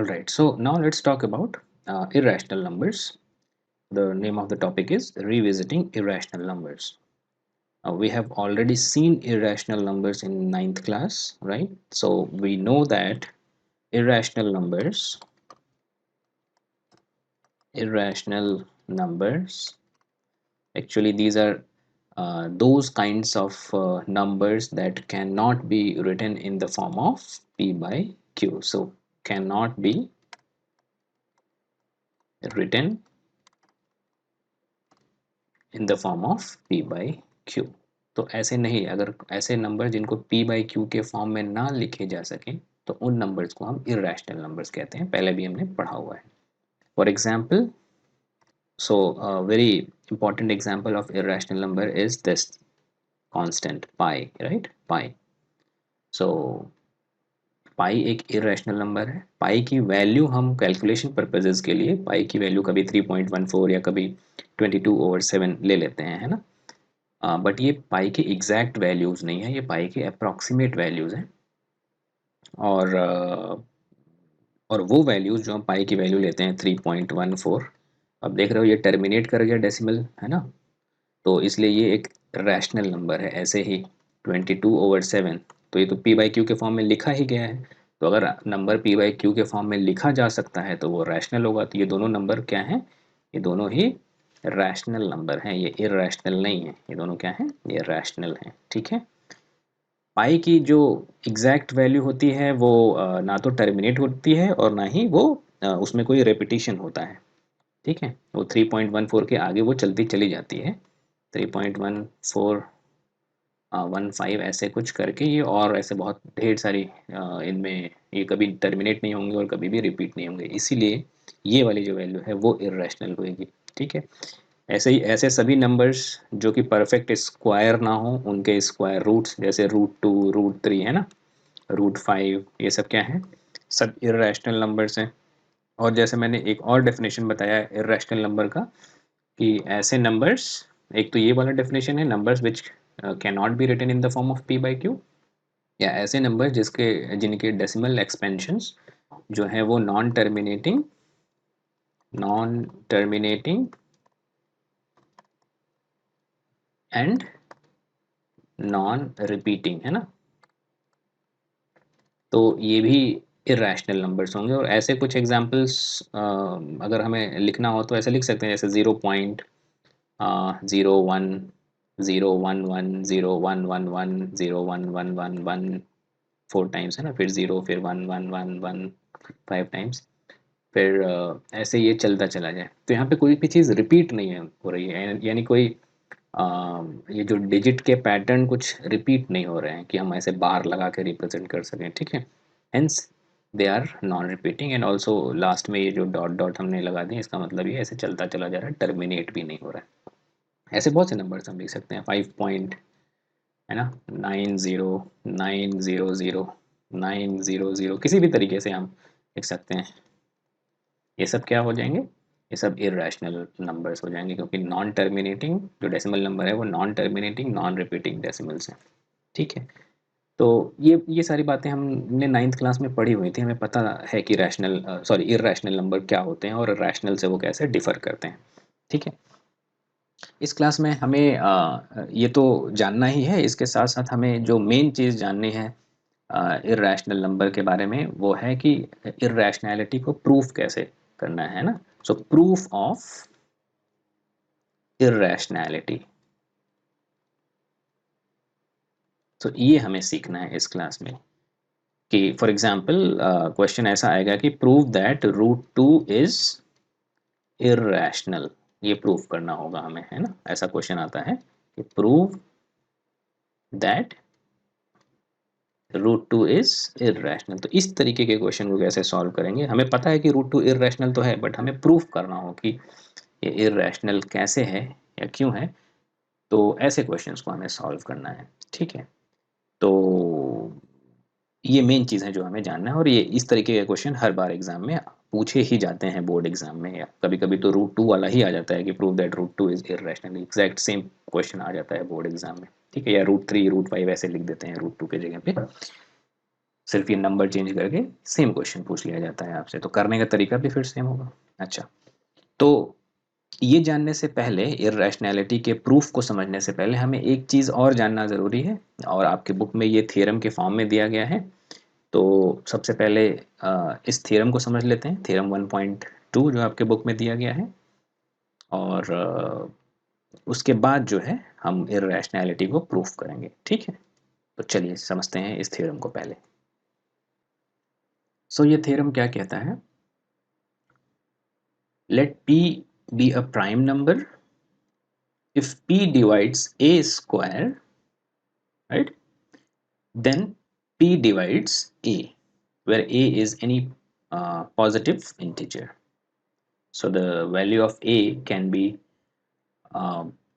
All right, so now let's talk about irrational numbers. The name of the topic is revisiting irrational numbers. We have already seen irrational numbers in ninth class, right? So we know that irrational numbers, actually these are those kinds of numbers that cannot be written in the form of p by q. So cannot be written in the form of p by q. तो ऐसे नहीं, अगर ऐसे number जिनको p by q के form में ना लिखे जा सकें तो उन नंबर्स को हम इरेशनल नंबर्स कहते हैं, पहले भी हमने पढ़ा हुआ है. For example, so a very important example of irrational number is this constant pi, right? Pi. So पाई एक इरेशनल नंबर है. पाई की वैल्यू हम कैलकुलेशन पर्पजेज के लिए पाई की वैल्यू कभी 3.14 या कभी 22/7 ले लेते हैं, है ना. बट ये पाई की एग्जैक्ट वैल्यूज़ नहीं है, ये पाई के अप्रॉक्सीमेट वैल्यूज़ हैं. और और वो वैल्यूज़ जो हम पाई की वैल्यू लेते हैं 3.14, अब देख रहे हो ये टर्मिनेट कर गया डेसिमल, है ना. तो इसलिए ये एक रैशनल नंबर है. ऐसे ही 22/7, तो ये तो पी बाई क्यू के फॉर्म में लिखा ही गया है. तो अगर नंबर पी बाई क्यू के फॉर्म में लिखा जा सकता है तो वो रैशनल होगा. तो ये दोनों नंबर क्या हैं? ये दोनों ही रैशनल नंबर हैं, ये इरैशनल नहीं है. ये दोनों क्या हैं? ये रैशनल हैं. ठीक है. पाई की जो एग्जैक्ट वैल्यू होती है वो ना तो टर्मिनेट होती है और ना ही वो उसमें कोई रेपिटेशन होता है. ठीक है. वो 3.14 के आगे वो चलती चली जाती है. 3.1415 ऐसे कुछ करके ये, और ऐसे बहुत ढेर सारी इनमें ये कभी टर्मिनेट नहीं होंगे और कभी भी रिपीट नहीं होंगे. इसीलिए ये वाली जो वैल्यू है वो इरेशनल होएगी. ठीक है. ऐसे ही ऐसे सभी नंबर्स जो कि परफेक्ट स्क्वायर ना हो, उनके स्क्वायर रूट्स जैसे √2, √3, है ना, √5, ये सब क्या है? सब इरेशनल नंबर्स हैं. और जैसे मैंने एक और डेफिनेशन बताया इरेशनल नंबर का कि ऐसे नंबर्स, एक तो ये वाला डेफिनेशन है numbers which can not be written in the form of p by q, या ऐसे नंबर जिनके डेसिमल एक्सपेंशंस जो है वो non terminating and non repeating, है ना. तो ये भी इरेशनल नंबर्स होंगे. और ऐसे कुछ एग्जांपल्स अगर हमें लिखना हो तो ऐसे लिख सकते हैं, जैसे 0.01, 011, 01111 4 टाइम्स, है ना, फिर 0, फिर 1 1 1 1 5 टाइम्स, फिर ऐसे ये चलता चला जाए. तो यहाँ पे कोई भी चीज़ रिपीट नहीं है हो रही है, यानी कोई ये जो डिजिट के पैटर्न कुछ रिपीट नहीं हो रहे हैं कि हम ऐसे बार लगा के रिप्रेजेंट कर सकें. ठीक है. Hence they are non repeating. And also last में ये जो डॉट डॉट हमने लगा दिए, इसका मतलब ये ऐसे चलता चला जा रहा है, टर्मिनेट भी नहीं हो रहा है. ऐसे बहुत से नंबर्स हम लिख सकते हैं. 5 पॉइंट, है ना, 90, 900, 900, किसी भी तरीके से हम लिख सकते हैं. ये सब क्या हो जाएंगे? ये सब इरेशनल नंबर्स हो जाएंगे, क्योंकि नॉन टर्मिनेटिंग जो डेसिमल नंबर है वो non terminating non repeating decimals हैं. ठीक है. तो ये सारी बातें हमने नाइन्थ क्लास में पढ़ी हुई थी. हमें पता है कि इरेशनल नंबर क्या होते हैं और रैशनल से वो कैसे डिफर करते हैं. ठीक है. इस क्लास में हमें ये तो जानना ही है, इसके साथ साथ हमें जो मेन चीज़ जाननी है इरेशनल नंबर के बारे में वो है कि इरेशनैलिटी को प्रूफ कैसे करना है ना. सो प्रूफ ऑफ इरेशनैलिटी, तो ये हमें सीखना है इस क्लास में. कि फॉर एग्जांपल क्वेश्चन ऐसा आएगा कि प्रूव दैट √2 इज इरेशनल. ये प्रूफ करना होगा हमें, है ना. ऐसा क्वेश्चन आता है कि प्रूव दैट √2 इज इरेशनल. तो इस तरीके के क्वेश्चन को कैसे सॉल्व करेंगे? हमें पता है कि √2 इरेशनल तो है, बट हमें प्रूफ करना हो कि ये इरेशनल कैसे है या क्यों है. तो ऐसे क्वेश्चंस को हमें सॉल्व करना है. ठीक है. तो ये मेन चीज़ है जो हमें जानना है. और ये इस तरीके के क्वेश्चन हर बार एग्जाम में पूछे ही जाते हैं बोर्ड एग्जाम में, या कभी कभी तो √2 वाला ही आ जाता है कि prove that √2 is irrational. Exact same question आ जाता है बोर्ड एग्जाम में. ठीक है. या √3, √5 ऐसे लिख देते हैं √2 के जगह पे. सिर्फ ये नंबर चेंज करके सेम क्वेश्चन पूछ लिया जाता है आपसे, तो करने का तरीका भी फिर सेम होगा। अच्छा, तो ये जानने से पहले, इर्रेशनैलिटी के प्रूफ को समझने से पहले हमें एक चीज़ और जानना ज़रूरी है, और आपके बुक में ये थ्योरम के फॉर्म में दिया गया है। तो सबसे पहले इस थ्योरम को समझ लेते हैं, थ्योरम 1.2 जो आपके बुक में दिया गया है, और उसके बाद जो है हम इर्रेशनैलिटी को प्रूफ करेंगे, ठीक है। तो चलिए समझते हैं इस थ्योरम को पहले। सो ये थ्योरम क्या कहता है, late p be a prime number if p divides a square, right, then p divides a, where a is any positive integer. So the value of a can be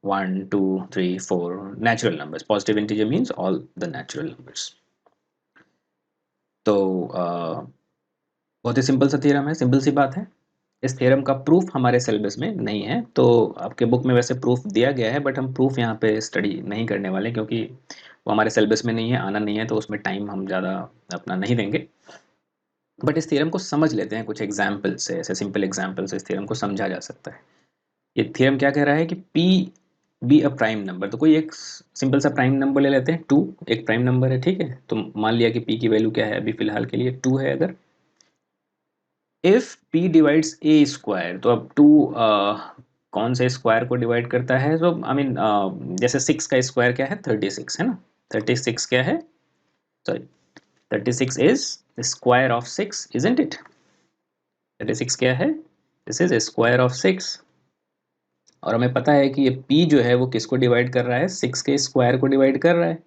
1 2 3 4 natural numbers. Positive integer means all the natural numbers. तो बहुत ही simple सा theorem है, simple सी बात है। इस theorem का proof हमारे syllabus में नहीं है, तो आपके बुक में वैसे प्रूफ दिया गया है, बट हम प्रूफ यहाँ पे स्टडी नहीं करने वाले, क्योंकि वो हमारे सिलेबस में नहीं है, आना नहीं है, तो उसमें टाइम हम ज़्यादा अपना नहीं देंगे। बट इस थ्योरम को समझ लेते हैं कुछ एग्जाम्पल से, ऐसे सिंपल एग्जाम्पल से इस थ्योरम को समझा जा सकता है। ये थ्योरम क्या कह रहा है कि p be a prime number, तो कोई एक सिंपल सा प्राइम नंबर ले लेते हैं, 2 एक प्राइम नंबर है, ठीक है। तो मान लिया कि p की वैल्यू क्या है, अभी फिलहाल के लिए 2 है। अगर if p divides a square, तो अब 2 कौन से स्क्वायर को डिवाइड करता है, तो आई मीन जैसे 6 का स्क्वायर क्या है, 36 है ना। 36 क्या है, sorry 36 is square of 6, isn't it. 36 क्या है, दिस इज स्क्वायर ऑफ 6। और हमें पता है कि ये p जो है वो किसको डिवाइड कर रहा है, 6 के स्क्वायर को डिवाइड कर रहा है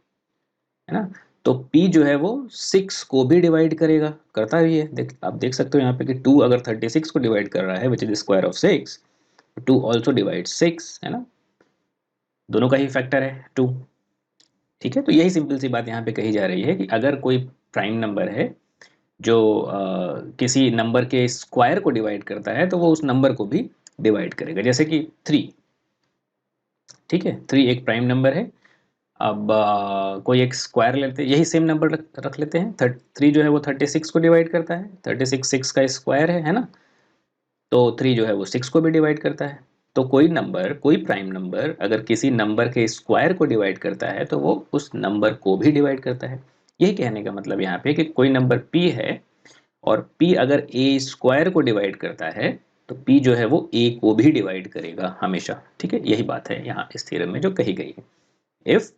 ना। तो p जो है वो 6 को भी डिवाइड करेगा, करता भी है। आप देख सकते हो यहाँ पे कि 2 अगर 36 को डिवाइड कर रहा है, which is square of 6, 2 also divide 6, है ना। दोनों का ही फैक्टर है 2, ठीक है। तो यही सिंपल सी बात यहाँ पे कही जा रही है कि अगर कोई प्राइम नंबर है जो किसी नंबर के स्क्वायर को डिवाइड करता है, तो वो उस नंबर को भी डिवाइड करेगा, जैसे कि 3, ठीक है। 3 एक प्राइम नंबर है। अब कोई एक स्क्वायर लेते हैं, यही सेम नंबर रख लेते हैं, 3 जो है वो 36 को डिवाइड करता है, 36 6 का स्क्वायर है ना। तो 3 जो है वो 6 को भी डिवाइड करता है। तो कोई नंबर, कोई प्राइम नंबर अगर किसी नंबर के स्क्वायर को डिवाइड करता है, तो वो उस नंबर को भी डिवाइड करता है। यही कहने का मतलब यहाँ पे कि कोई नंबर p है, और p अगर a स्क्वायर को डिवाइड करता है, तो p जो है वो a को भी डिवाइड करेगा हमेशा, ठीक है। यही बात है यहाँ इस थ्योरम में जो कही गई है। If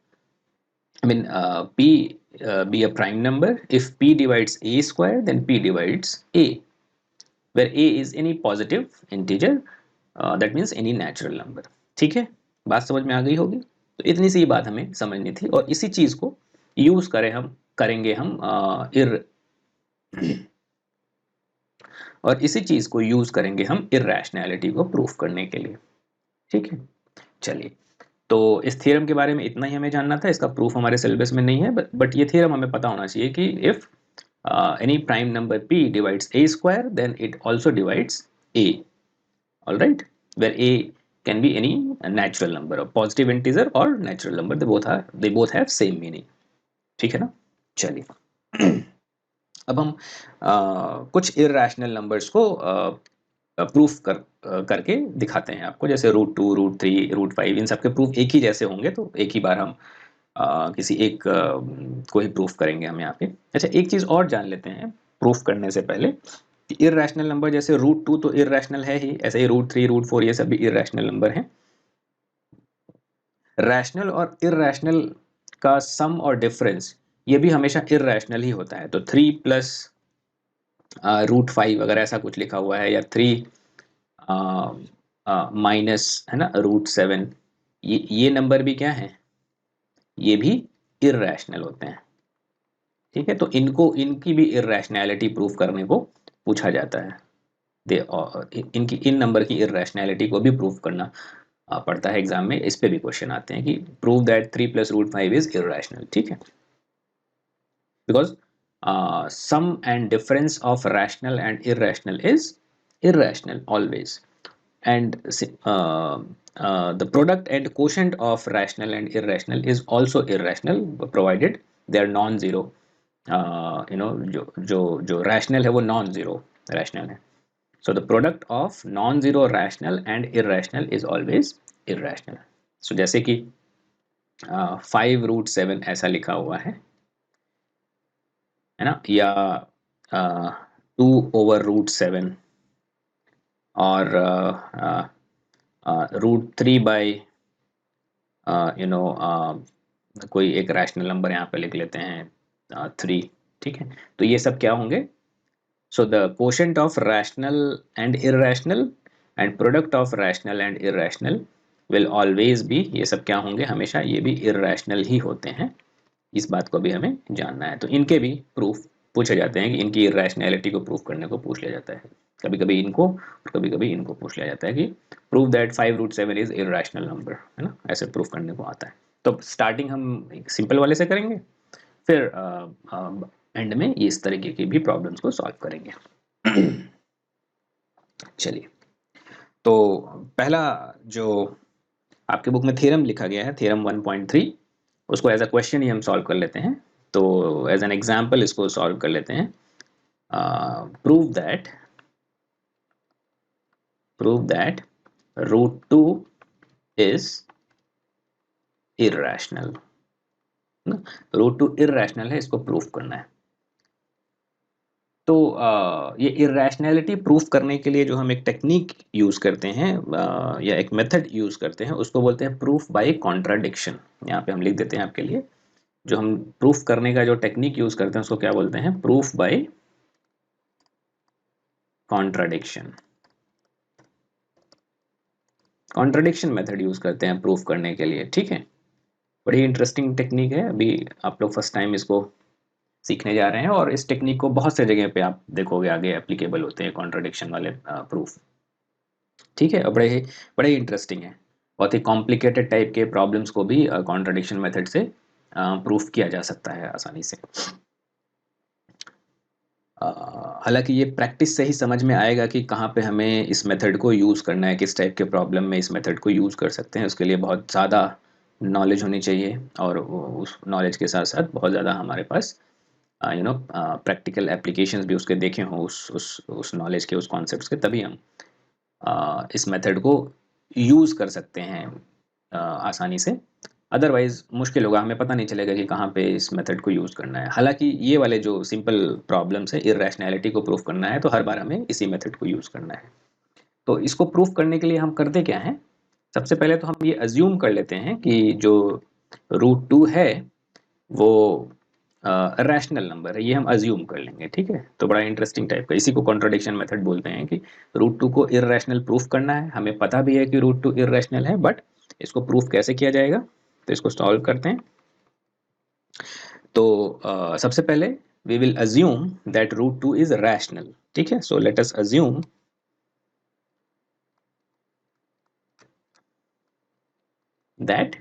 I mean, p be a prime number. If p divides a square, then p divides a, where a is any positive integer, that means any natural number. ठीक है, बात समझ में आ गई होगी। तो इतनी सी बात हमें समझनी थी, और इसी चीज को यूज करेंगे हम और इसी चीज को यूज करेंगे हम इर्रेशनैलिटी को प्रूफ करने के लिए, ठीक है। चलिए, तो इस थ्योरम के बारे में इतना ही हमें जानना था, इसका प्रूफ हमारे सिलेबस में नहीं है, बट ये थ्योरम हमें पता होना चाहिए कि if any prime number p divides a square, then it also divides a, all right, where a can be any natural number, or positive integer or natural number, they both have same meaning, ठीक है ना। चलिए अब हम कुछ irrational numbers को proof करके दिखाते हैं आपको, जैसे √2 √3 √5, इन सब के प्रूफ एक ही जैसे होंगे, तो एक ही बार हम किसी एक को ही प्रूफ करेंगे हम यहाँ पे। अच्छा, एक चीज़ और जान लेते हैं प्रूफ करने से पहले कि इर्रेशनल नंबर, जैसे √2 तो इर्रेशनल है ही, ऐसे ही √3 √4 ये सब भी इर्रेशनल नंबर हैं। रैशनल और इर्रेशनल का सम और डिफरेंस ये भी हमेशा इर्रेशनल ही होता है। तो 3 प्लस √5 अगर ऐसा कुछ लिखा हुआ है, या 3 माइनस, है ना, √7, ये नंबर भी क्या है, ये भी इर्रेशनल होते हैं, ठीक है। तो इनकी भी इर्रेशनैलिटी प्रूफ करने को पूछा जाता है। इन नंबर की इर्रेशनैलिटी को भी प्रूफ करना पड़ता है एग्जाम में, इस पे भी क्वेश्चन आते हैं कि prove that 3 plus √5 is irrational, ठीक है। Because sum and difference of rational and irrational is irrational always, and the product and quotient of rational and irrational is also irrational, provided they are non-zero, जो rational है वो non zero rational है. So the product of non-zero rational and irrational is always irrational. So जैसे कि 5√7 ऐसा लिखा हुआ है ना, या 2/√7 और √3 यू नो कोई एक रैशनल नंबर यहाँ पे लिख लेते हैं 3. ठीक है, तो ये सब क्या होंगे? So the quotient of rational and irrational and product of rational and irrational will always be, ये सब क्या होंगे? हमेशा ये भी irrational ही होते हैं. इस बात को भी हमें जानना है. तो इनके भी प्रूफ पूछे जाते हैं कि इनकी irrationality को प्रूफ करने को पूछ लिया जाता है. कभी कभी इनको और कभी कभी इनको पूछ लिया जाता है कि prove that 5√7 is irrational number, है ना, ऐसे प्रूफ करने को आता है. तो स्टार्टिंग हम सिंपल वाले से करेंगे, फिर एंड में इस तरीके की भी प्रॉब्लम्स को सॉल्व करेंगे. चलिए, तो पहला जो आपके बुक में थ्योरम लिखा गया है, थ्योरम 1.3, उसको एज अ क्वेश्चन ही हम सॉल्व कर लेते हैं. तो एज एन एग्जांपल इसको सॉल्व कर लेते हैं. Prove that √2 is irrational. √2 irrational है, इसको प्रूफ करना है. तो ये इर्रेशनैलिटी प्रूफ करने के लिए जो हम एक टेक्निक यूज़ करते हैं या एक मेथड यूज़ करते हैं, उसको बोलते हैं प्रूफ बाय कॉन्ट्राडिक्शन. यहाँ पे हम लिख देते हैं आपके लिए. जो हम प्रूफ करने का जो टेक्निक यूज़ करते हैं उसको क्या बोलते हैं? Proof by contradiction. Contradiction method use करते हैं प्रूफ करने के लिए. ठीक है, बड़ी इंटरेस्टिंग टेक्निक है. अभी आप लोग फर्स्ट टाइम इसको सीखने जा रहे हैं और इस टेक्निक को बहुत से जगह पे आप देखोगे आगे एप्लीकेबल होते हैं कॉन्ट्राडिक्शन वाले प्रूफ. ठीक है, बड़े इंटरेस्टिंग है. बहुत ही कॉम्प्लिकेटेड टाइप के प्रॉब्लम्स को भी कॉन्ट्राडिक्शन मेथड से प्रूफ किया जा सकता है आसानी से. हालांकि ये प्रैक्टिस से ही समझ में आएगा कि कहाँ पे हमें इस मेथड को यूज़ करना है, किस टाइप के प्रॉब्लम में इस मेथड को यूज़ कर सकते हैं. उसके लिए बहुत ज़्यादा नॉलेज होनी चाहिए और उस नॉलेज के साथ साथ बहुत ज़्यादा हमारे पास प्रैक्टिकल एप्लीकेशंस भी उसके देखे हों, उस नॉलेज के, उस कॉन्सेप्ट्स के, तभी हम इस मेथड को यूज़ कर सकते हैं आसानी से. अदरवाइज मुश्किल होगा, हमें पता नहीं चलेगा कि कहाँ पे इस मेथड को यूज़ करना है. हालांकि ये वाले जो सिंपल प्रॉब्लम्स है, इर्रेशनैलिटी को प्रूफ करना है तो हर बार हमें इसी मेथड को यूज़ करना है. तो इसको प्रूफ करने के लिए हम करते क्या हैं? सबसे पहले तो हम ये अज्यूम कर लेते हैं कि जो √2 है वो रैशनल नंबर है. ये हम अज्यूम कर लेंगे. ठीक है, तो बड़ा इंटरेस्टिंग टाइप का, इसी को कॉन्ट्राडिक्शन मेथड बोलते हैं कि √2 को इर्रेशनल प्रूफ करना है. हमें पता भी है कि √2 इर्रेशनल है, बट इसको प्रूफ कैसे किया जाएगा? तो इसको सॉल्व करते हैं. तो सबसे पहले we will assume that √2 is rational. ठीक है, so let us assume that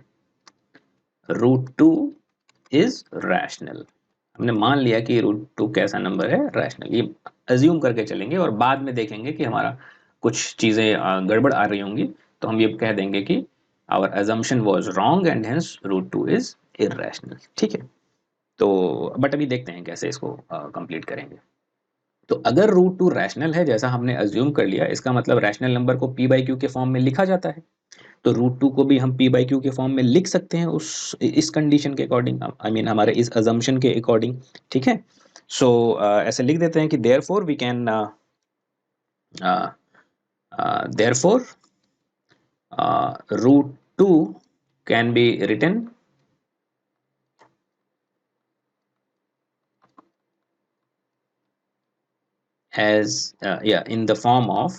√2 is rational. हमने मान लिया कि √2 कैसा नंबर है? रैशनल. ये अज्यूम करके चलेंगे और बाद में देखेंगे कि हमारा कुछ चीज़ें गड़बड़ आ रही होंगी, तो हम ये कह देंगे कि our assumption was wrong and hence √2 is irrational. ठीक है, तो बट अभी देखते हैं कैसे इसको कंप्लीट करेंगे. तो अगर √2 रैशनल है जैसा हमने अज्यूम कर लिया, इसका मतलब रैशनल नंबर को p/q के फॉर्म में लिखा जाता है. तो √2 को भी हम p/q के फॉर्म में लिख सकते हैं इस कंडीशन के अकॉर्डिंग, आई मीन हमारे इस अजम्पशन के अकॉर्डिंग. ठीक है, सो ऐसे लिख देते हैं कि therefore we can therefore √2 can be written as in the form of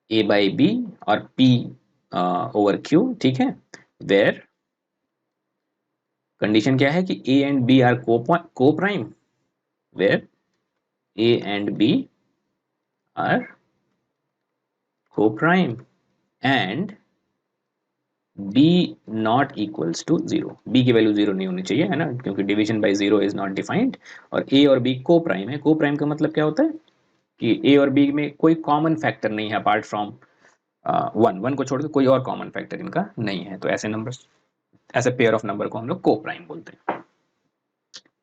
a/b और p/q. ठीक है, where कंडीशन क्या है कि a and b are co-prime, where a and b are co-prime and b not equals to 0. b की value 0 नहीं होनी चाहिए, है ना, क्योंकि division bye 0 is not defined. और a और b co-prime है. co-prime का मतलब क्या होता है कि a और b में कोई कॉमन फैक्टर नहीं है अपार्ट फ्रॉम 1 को छोड़ के कोई और कॉमन फैक्टर इनका नहीं है. तो ऐसे नंबर्स ऐसे पेयर ऑफ नंबर को हम लोग को प्राइम बोलते हैं,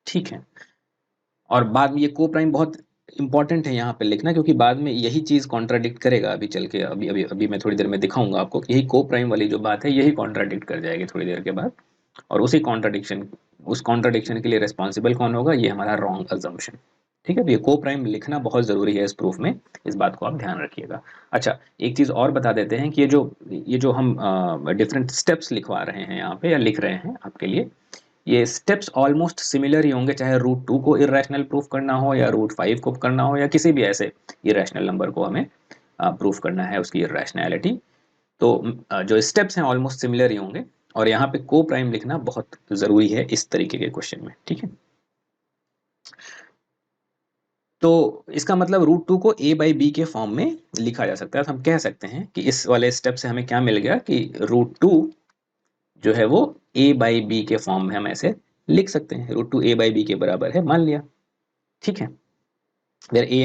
ठीक है। और बाद में ये को प्राइम बहुत इंपॉर्टेंट है यहाँ पे लिखना, क्योंकि बाद में यही चीज कॉन्ट्राडिक्ट करेगा अभी चल के, अभी अभी अभी मैं थोड़ी देर में दिखाऊंगा आपको कि यही को प्राइम वाली जो बात है यही कॉन्ट्राडिक्ट कर जाएगी थोड़ी देर के बाद। और उस कॉन्ट्राडिक्शन के लिए रिस्पॉन्सिबल कौन होगा, ये हमारा रॉन्ग अजम्पशन, ठीक है। तो ये को प्राइम लिखना बहुत जरूरी है इस प्रूफ में, इस बात को आप ध्यान रखिएगा। अच्छा, एक चीज और बता देते हैं कि ये जो हम डिफरेंट स्टेप्स लिखवा रहे हैं यहाँ पे या लिख रहे हैं आपके लिए, ये स्टेप्स ऑलमोस्ट सिमिलर ही होंगे, चाहे रूट 2 को इरेशनल प्रूफ करना हो या रूट 5 को करना हो या किसी भी ऐसे इरेशनल नंबर को हमें प्रूफ करना है उसकी इरेशनैलिटी। तो जो स्टेप्स हैं ऑलमोस्ट सिमिलर ही होंगे, और यहाँ पे को प्राइम लिखना बहुत जरूरी है इस तरीके के क्वेश्चन में, ठीक है। तो इसका मतलब रूट 2 को a बाई बी के फॉर्म में लिखा जा सकता है। तो हम कह सकते हैं कि इस वाले स्टेप से हमें क्या मिल गया कि रूट 2 जो है वो a बाई बी के फॉर्म में हम ऐसे लिख सकते हैं, रूट 2 a बाई बी के बराबर है मान लिया, ठीक है। where a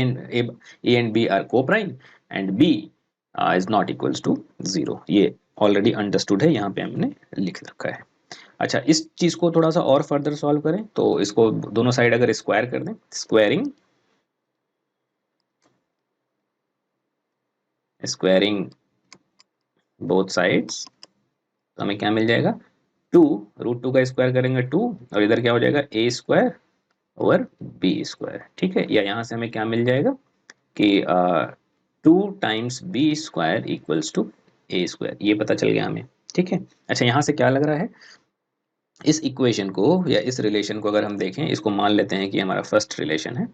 and b are co-prime and b is not equals to 0, ये ऑलरेडी अंडरस्टूड है, यहाँ पे हमने लिख रखा है। अच्छा, इस चीज को थोड़ा सा और फर्दर सॉल्व करें तो इसको दोनों साइड अगर स्क्वायर कर दें, स्क्वायरिंग बोथ साइड्स, तो हमें क्या मिल जाएगा, 2, रूट 2 का स्क्वायर करेंगे 2, और इधर क्या हो जाएगा a square over B square, ठीक है। या यहाँ से हमें क्या मिल जाएगा कि 2 times B square equals to A square, ये पता चल गया हमें, ठीक है। अच्छा, यहाँ से क्या लग रहा है, इस इक्वेशन को या इस रिलेशन को अगर हम देखें, इसको मान लेते हैं कि हमारा फर्स्ट रिलेशन है,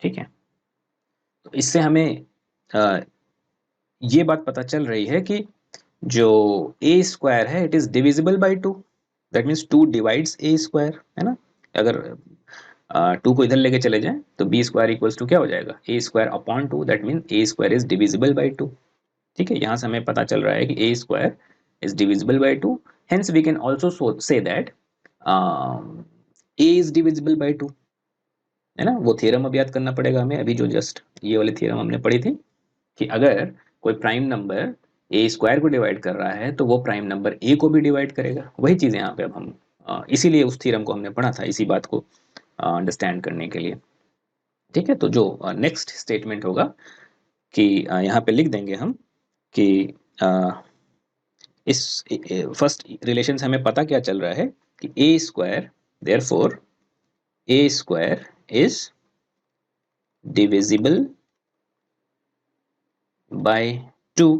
ठीक है। तो इससे हमें ये बात पता चल रही है कि जो ए स्क्वायर है it is divisible by 2, that means 2 divides A square, है ना। अगर 2 को इधर लेके चले जाएं तो बी स्क्वायर इक्वल्स टू क्या हो जाएगा, A square upon 2, that mean A square is divisible by 2, ठीक है। यहाँ से हमें पता चल रहा है कि A square is divisible by 2, hence we can also say that A is divisible by 2, है ना। वो थ्योरम अब याद करना पड़ेगा हमें, अभी जो जस्ट ये वाली थ्योरम हमने पढ़ी थी कि अगर कोई प्राइम नंबर ए स्क्वायर को डिवाइड कर रहा है तो वो प्राइम नंबर ए को भी डिवाइड करेगा, वही चीज़ यहाँ पे अब हम इसीलिए उस थ्योरम को हमने पढ़ा था इसी बात को अंडरस्टैंड करने के लिए, ठीक है। तो जो नेक्स्ट स्टेटमेंट होगा कि यहाँ पे लिख देंगे हम कि इस फर्स्ट रिलेशन से हमें पता क्या चल रहा है कि A square, therefore A square is divisible by 2,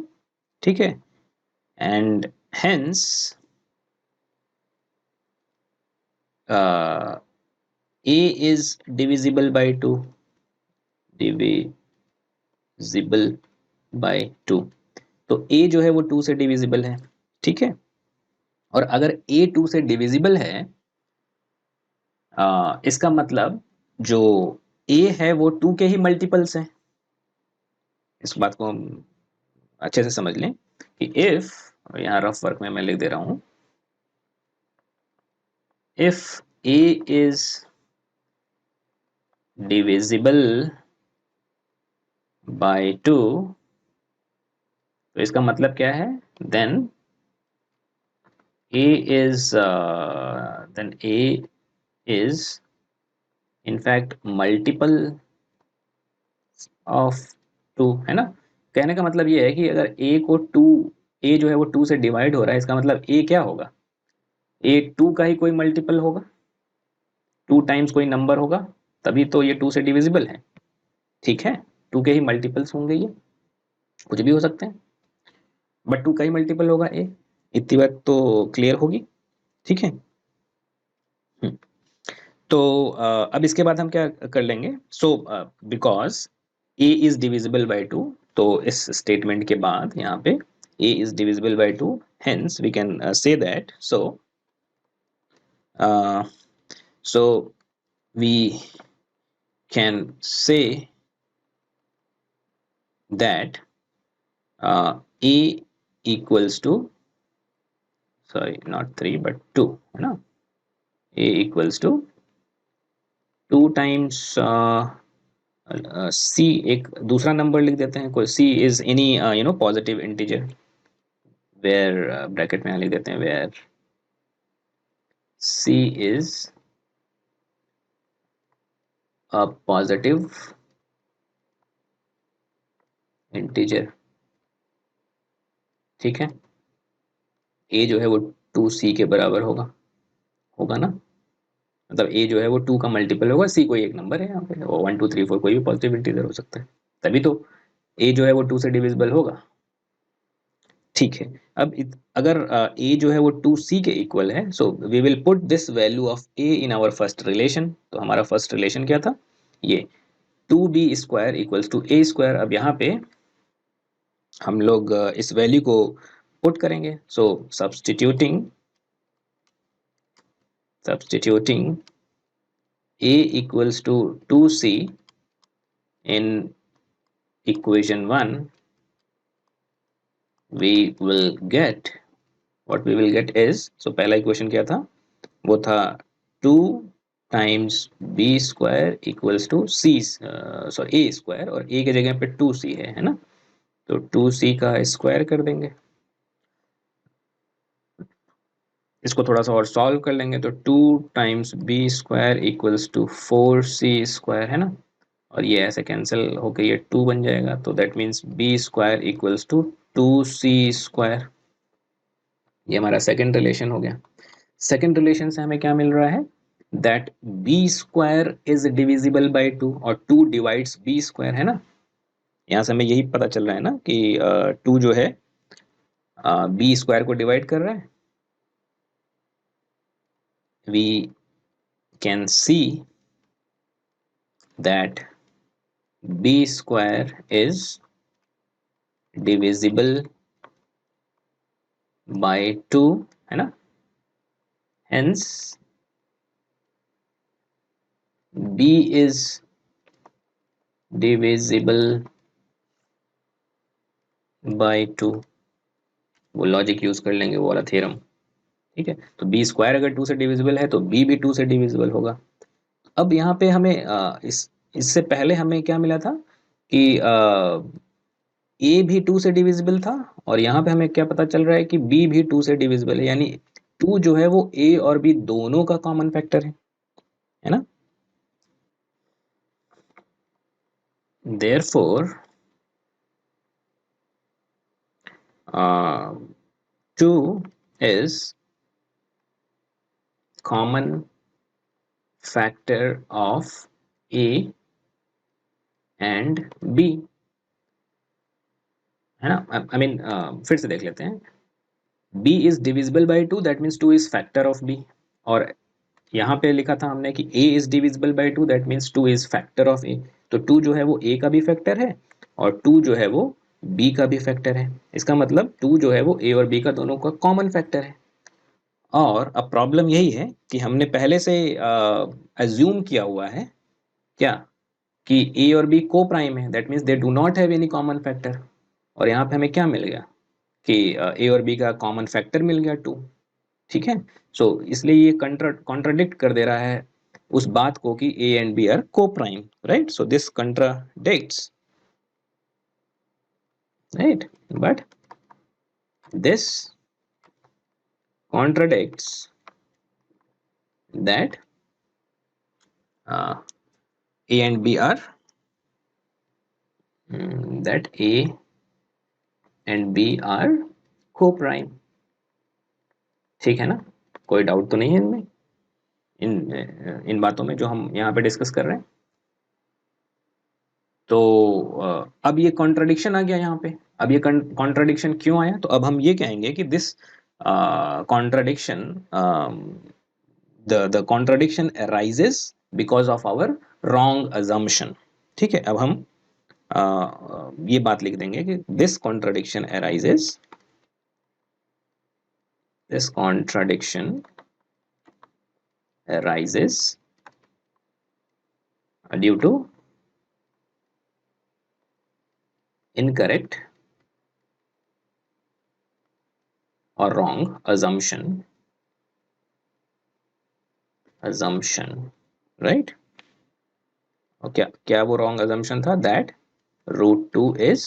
ठीक है। And hence A is divisible by 2, divisible by 2, तो ए जो है वो 2 से डिविजिबल है, ठीक है। और अगर ए 2 से डिविजिबल है, इसका मतलब जो ए है वो 2 के ही मल्टीपल्स हैं। इस बात को हम अच्छे से समझ लें कि इफ, यहाँ रफ वर्क में मैं लिख दे रहा हूं, if A is divisible by 2, तो इसका मतलब क्या है, then A is in fact multiple of 2, है ना। कहने का मतलब ये है कि अगर a को 2, a जो है वो 2 से डिवाइड हो रहा है, इसका मतलब a क्या होगा, a 2 का ही कोई मल्टीपल होगा, 2 टाइम्स कोई नंबर होगा, तभी तो ये 2 से डिविजिबल है, ठीक है। 2 के ही मल्टीपल्स होंगे, ये कुछ भी हो सकते हैं, बट 2 का ही मल्टीपल होगा a, इतनी बात तो क्लियर होगी, ठीक है। तो अब इसके बाद हम क्या कर लेंगे, so because a is divisible by 2, तो इस स्टेटमेंट के बाद यहाँ पे a is divisible by 2, hence we can say that, so we can say that a equals to, sorry not 3 but 2, है ना, a equals to 2 times c, एक दूसरा नंबर लिख देते हैं, कोई c is any positive integer, where bracket में यहाँ लिख देते हैं where c is a positive integer, ठीक है। a जो है वो 2c के बराबर होगा, होगा ना, मतलब a जो है वो 2 का मल्टीपल होगा, c कोई एक नंबर है यहाँ पे, वो 1 2 3 4 कोई भी पॉजिटिव इंटीजर हो सकता है, तभी तो a जो है वो 2 से डिविजिबल होगा, ठीक है। अब अगर a जो है वो 2c के इक्वल है, so we will put this value of a in our first relation. तो हमारा फर्स्ट रिलेशन क्या था, ये 2b square equals to a square. अब यहाँ पे हम लोग इस वैल्यू को पुट करेंगे, so substituting a equals to 2c in equation 1, we will get what we will get is, so पहला इक्वेशन क्या था, वो था 2 times B square equals to C, sorry A square, और ए की जगह पे 2c है ना, तो 2c का स्क्वायर कर देंगे, इसको थोड़ा सा और सॉल्व कर लेंगे, तो 2 times B square equals to 4c square है ना, और ये ऐसे कैंसिल होकर ये 2 बन जाएगा, तो that means B square equals to 2c square. ये हमारा सेकंड रिलेशन हो गया। सेकंड रिलेशन से हमें क्या मिल रहा है, that B square is divisible by 2, और 2 डिवाइड्स बी स्क्वायर है ना, यहाँ से हमें यही पता चल रहा है ना कि 2 जो है बी स्क्वायर को डिवाइड कर रहा है। We can see that B square is divisible by 2 है ना, hence B is divisible by 2, वो लॉजिक यूज कर लेंगे, वो वाला थ्योरम, ठीक है। तो बी स्क्वायर अगर 2 से डिविजिबल है तो बी भी 2 से डिविजिबल होगा। अब यहाँ पे हमें इससे पहले हमें क्या मिला था कि ए भी 2 से डिविजिबल था, और यहाँ पे हमें क्या पता चल रहा है कि बी भी 2 से डिविजिबल है, यानी 2 जो है वो ए और बी दोनों का कॉमन फैक्टर है ना। Therefore 2 is common factor of A and B, है ना। आई मीन फिर से देख लेते हैं, b is divisible by 2, that means 2 is factor of b, और यहाँ पे लिखा था हमने कि a is divisible by 2, that means 2 is factor of a, तो 2 जो है वो a का भी फैक्टर है, और 2 जो है वो b का भी फैक्टर है, इसका मतलब 2 जो है वो a और b का दोनों का कॉमन फैक्टर है। और अब प्रॉब्लम यही है कि हमने पहले से अज्यूम किया हुआ है क्या, कि a और b को प्राइम है, that means they do not have any common factor, और यहाँ पे हमें क्या मिल गया कि ए और बी का कॉमन फैक्टर मिल गया 2, ठीक है। सो इसलिए ये कॉन्ट्राडिक्ट कर दे रहा है उस बात को कि ए एंड बी आर को prime, right, so this contradicts, right, but this contradicts that A and B are that A and B are co-prime, ठीक है ना, कोई डाउट तो नहीं है इनमें, इन बातों में जो हम यहाँ पे डिस्कस कर रहे हैं। तो अब ये कॉन्ट्रडिक्शन आ गया यहाँ पे, अब ये कॉन्ट्रडिक्शन क्यों आया, तो अब हम ये कहेंगे कि this contradiction, the contradiction arises because of our wrong assumption, ठीक है। अब हम ये बात लिख देंगे कि this contradiction arises due to incorrect or wrong assumption, right, और क्या क्या वो wrong assumption था, that √2 is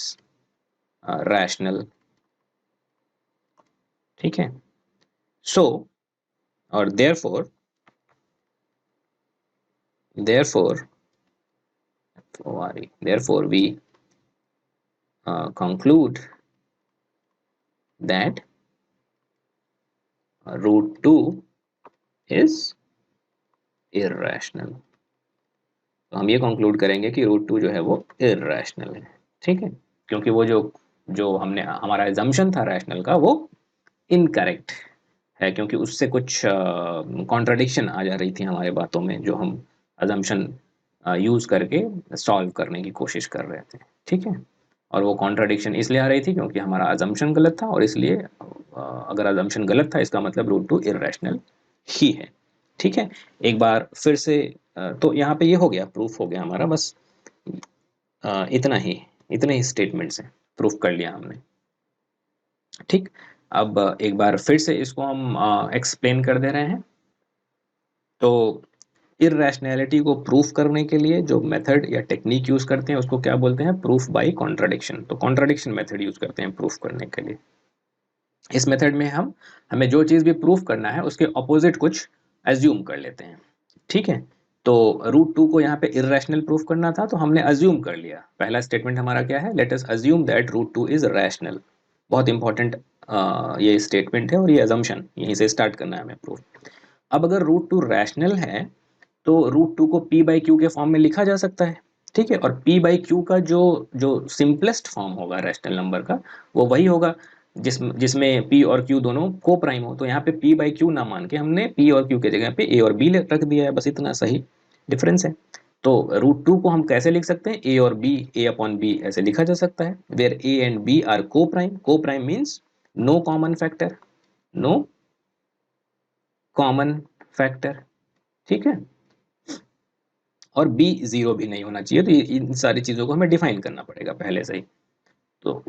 rational, ठीक है। सो और therefore we conclude that root 2 is irrational। तो हम ये कंक्लूड करेंगे कि रूट 2 जो है वो इर्रेशनल है। ठीक है, क्योंकि वो जो जो हमने हमारा एजम्पशन था रैशनल का वो इनकरेक्ट है, क्योंकि उससे कुछ कॉन्ट्रडिक्शन आ जा रही थी हमारे बातों में जो हम अजम्पशन यूज करके सॉल्व करने की कोशिश कर रहे थे। ठीक है, और वो कॉन्ट्रडिक्शन इसलिए आ रही थी क्योंकि हमारा अजम्पशन गलत था, और इसलिए अगर अजम्पशन गलत था इसका मतलब रूट 2 इर्रेशनल ही है। ठीक है, एक बार फिर से तो यहाँ पे ये हो गया, प्रूफ हो गया हमारा, बस इतने ही स्टेटमेंट से प्रूफ कर लिया हमने। ठीक, अब एक बार फिर से इसको हम एक्सप्लेन कर दे रहे हैं। तो इररेशनैलिटी को प्रूफ करने के लिए जो मेथड या टेक्निक यूज करते हैं उसको क्या बोलते हैं? Proof by contradiction. तो कॉन्ट्रडिक्शन मेथड यूज करते हैं प्रूफ करने के लिए। इस मेथड में हमें जो चीज भी प्रूफ करना है उसके ऑपोजिट कुछ एज्यूम कर लेते हैं। ठीक है, तो रूट 2 को यहाँ पे इररेशनल प्रूफ करना था तो हमने अज्यूम कर लिया। पहला स्टेटमेंट हमारा क्या है? Let us assume that root 2 is rational. बहुत इंपॉर्टेंट ये स्टेटमेंट है और ये अजम्पशन यहीं से स्टार्ट करना है हमें प्रूफ। अब अगर रूट 2 रैशनल है तो रूट 2 को p बाई क्यू के फॉर्म में लिखा जा सकता है। ठीक है, और p बाई क्यू का जो जो सिंपलेस्ट फॉर्म होगा रैशनल नंबर का वो वही होगा जिसमें p और q दोनों को प्राइम हो। तो यहाँ पे p बाई क्यू ना मान के हमने p और q के जगह पे a और b रख दिया है, बस इतना सही डिफरेंस है। तो रूट 2 को हम कैसे लिख सकते हैं? a और b, a अपॉन b ऐसे लिखा जा सकता है, where a and b are coprime. Coprime means no common factor, no common factor. ठीक है, और b जीरो भी नहीं होना चाहिए। तो इन सारी चीजों को हमें डिफाइन करना पड़ेगा पहले से ही। तो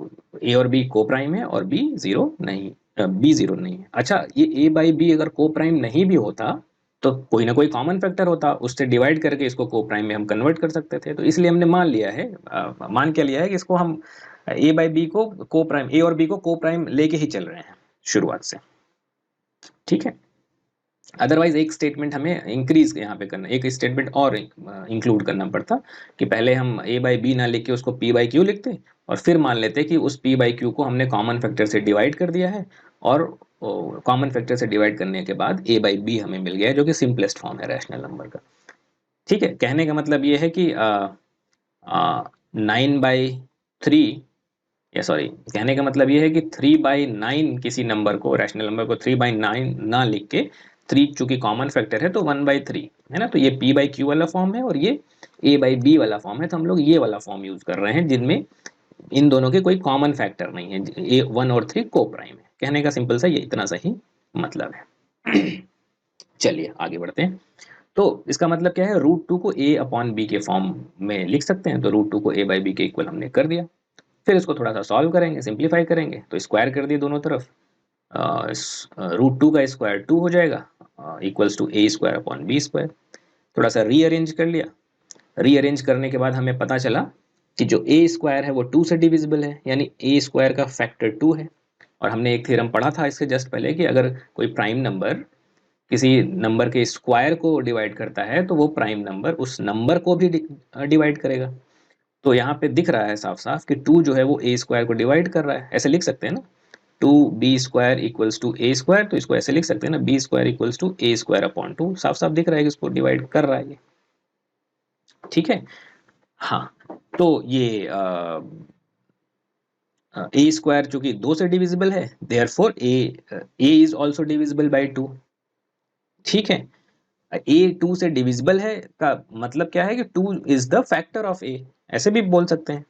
a और b को प्राइम है और b जीरो नहीं, b जीरो नहीं है। अच्छा, ये a बाई बी अगर को प्राइम नहीं भी होता तो कोई ना कोई कॉमन फैक्टर होता, उससे डिवाइड करके इसको को प्राइम में हम कन्वर्ट कर सकते थे। तो इसलिए हमने मान लिया है, मान क्या लिया है कि इसको हम a बाई बी को प्राइम, a और b को को प्राइम लेके ही चल रहे हैं शुरुआत से। ठीक है, अदरवाइज एक स्टेटमेंट हमें इंक्रीज यहाँ पे करना, एक स्टेटमेंट और इंक्लूड करना पड़ता कि पहले हम a बाई बी ना लिख के उसको p बाई क्यू लिखते और फिर मान लेते कि उस p बाई क्यू को हमने कॉमन फैक्टर से डिवाइड कर दिया है और कॉमन फैक्टर से डिवाइड करने के बाद a बाई बी हमें मिल गया है जो कि सिंपलेस्ट फॉर्म है रैशनल नंबर का। ठीक है, कहने का मतलब ये है कि 9/3 या सॉरी, कहने का मतलब ये है कि 3/9 किसी नंबर को, रैशनल नंबर को 3/9 ना लिख के, 3 चूंकि कॉमन फैक्टर है तो 1/3 है ना, तो ये p बाई क्यू वाला फॉर्म है और ये a बाई बी वाला फॉर्म है। तो हम लोग ये वाला फॉर्म यूज कर रहे हैं जिनमें इन दोनों के कोई कॉमन फैक्टर नहीं है, ए 1 और 3 को प्राइम है। कहने का सिंपल सा ये इतना सही मतलब है। चलिए आगे बढ़ते हैं। तो इसका मतलब क्या है? रूट 2 को a अपॉन बी के फॉर्म में लिख सकते हैं। तो रूट 2 को a बाई बी के इक्वल हमने कर दिया। फिर इसको थोड़ा सा सॉल्व करेंगे, सिंप्लीफाई करेंगे, तो स्क्वायर कर दिए दोनों तरफ। रूट 2 का स्क्वायर 2 हो जाएगा, equals to a square upon b square. थोड़ा सा रीअरेंज कर लिया। रीअरेंज करने के बाद हमें पता चला कि जो a स्क्वायर है वो 2 से डिविजिबल है, यानी a स्क्वायर का फैक्टर 2 है। और हमने एक थ्योरम पढ़ा था इससे जस्ट पहले कि अगर कोई प्राइम नंबर किसी नंबर के स्क्वायर को डिवाइड करता है तो वो प्राइम नंबर उस नंबर को भी डिवाइड करेगा। तो यहाँ पे दिख रहा है साफ साफ कि 2 जो है वो a स्क्वायर को डिवाइड कर रहा है। ऐसे लिख सकते हैं ना, 2b square equals to a square, तो इसको ऐसे लिख सकते हैं ना, b square equals to a square upon 2। साफ साफ दिख रहा है कि इसको डिवाइड कर रहा है ये। ठीक है, हाँ, तो ये a स्क्वायर चूंकि 2 से डिविजिबल है, therefore a is also divisible by 2। ठीक है, a 2 से डिविजिबल है का मतलब क्या है कि 2 is the factor of a, ऐसे भी बोल सकते हैं।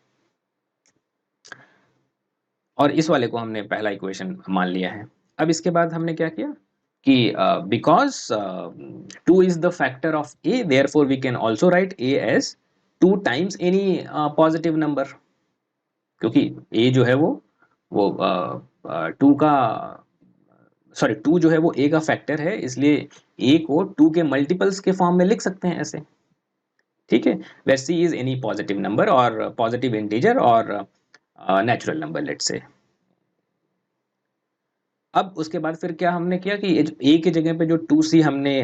और इस वाले को हमने पहला इक्वेशन मान लिया है। अब इसके बाद हमने क्या किया कि because 2 is the factor of a, therefore we can also write a as 2 times any positive number. क्योंकि a जो है वो 2 का सॉरी 2 जो है वो a का फैक्टर है, इसलिए a को 2 के मल्टीपल्स के फॉर्म में लिख सकते हैं ऐसे। ठीक है, where c is any positive number और पॉजिटिव इंटीजर और नेचुरल नंबर लेट्स से। अब उसके बाद फिर क्या हमने किया कि ए की जगह पे जो 2c हमने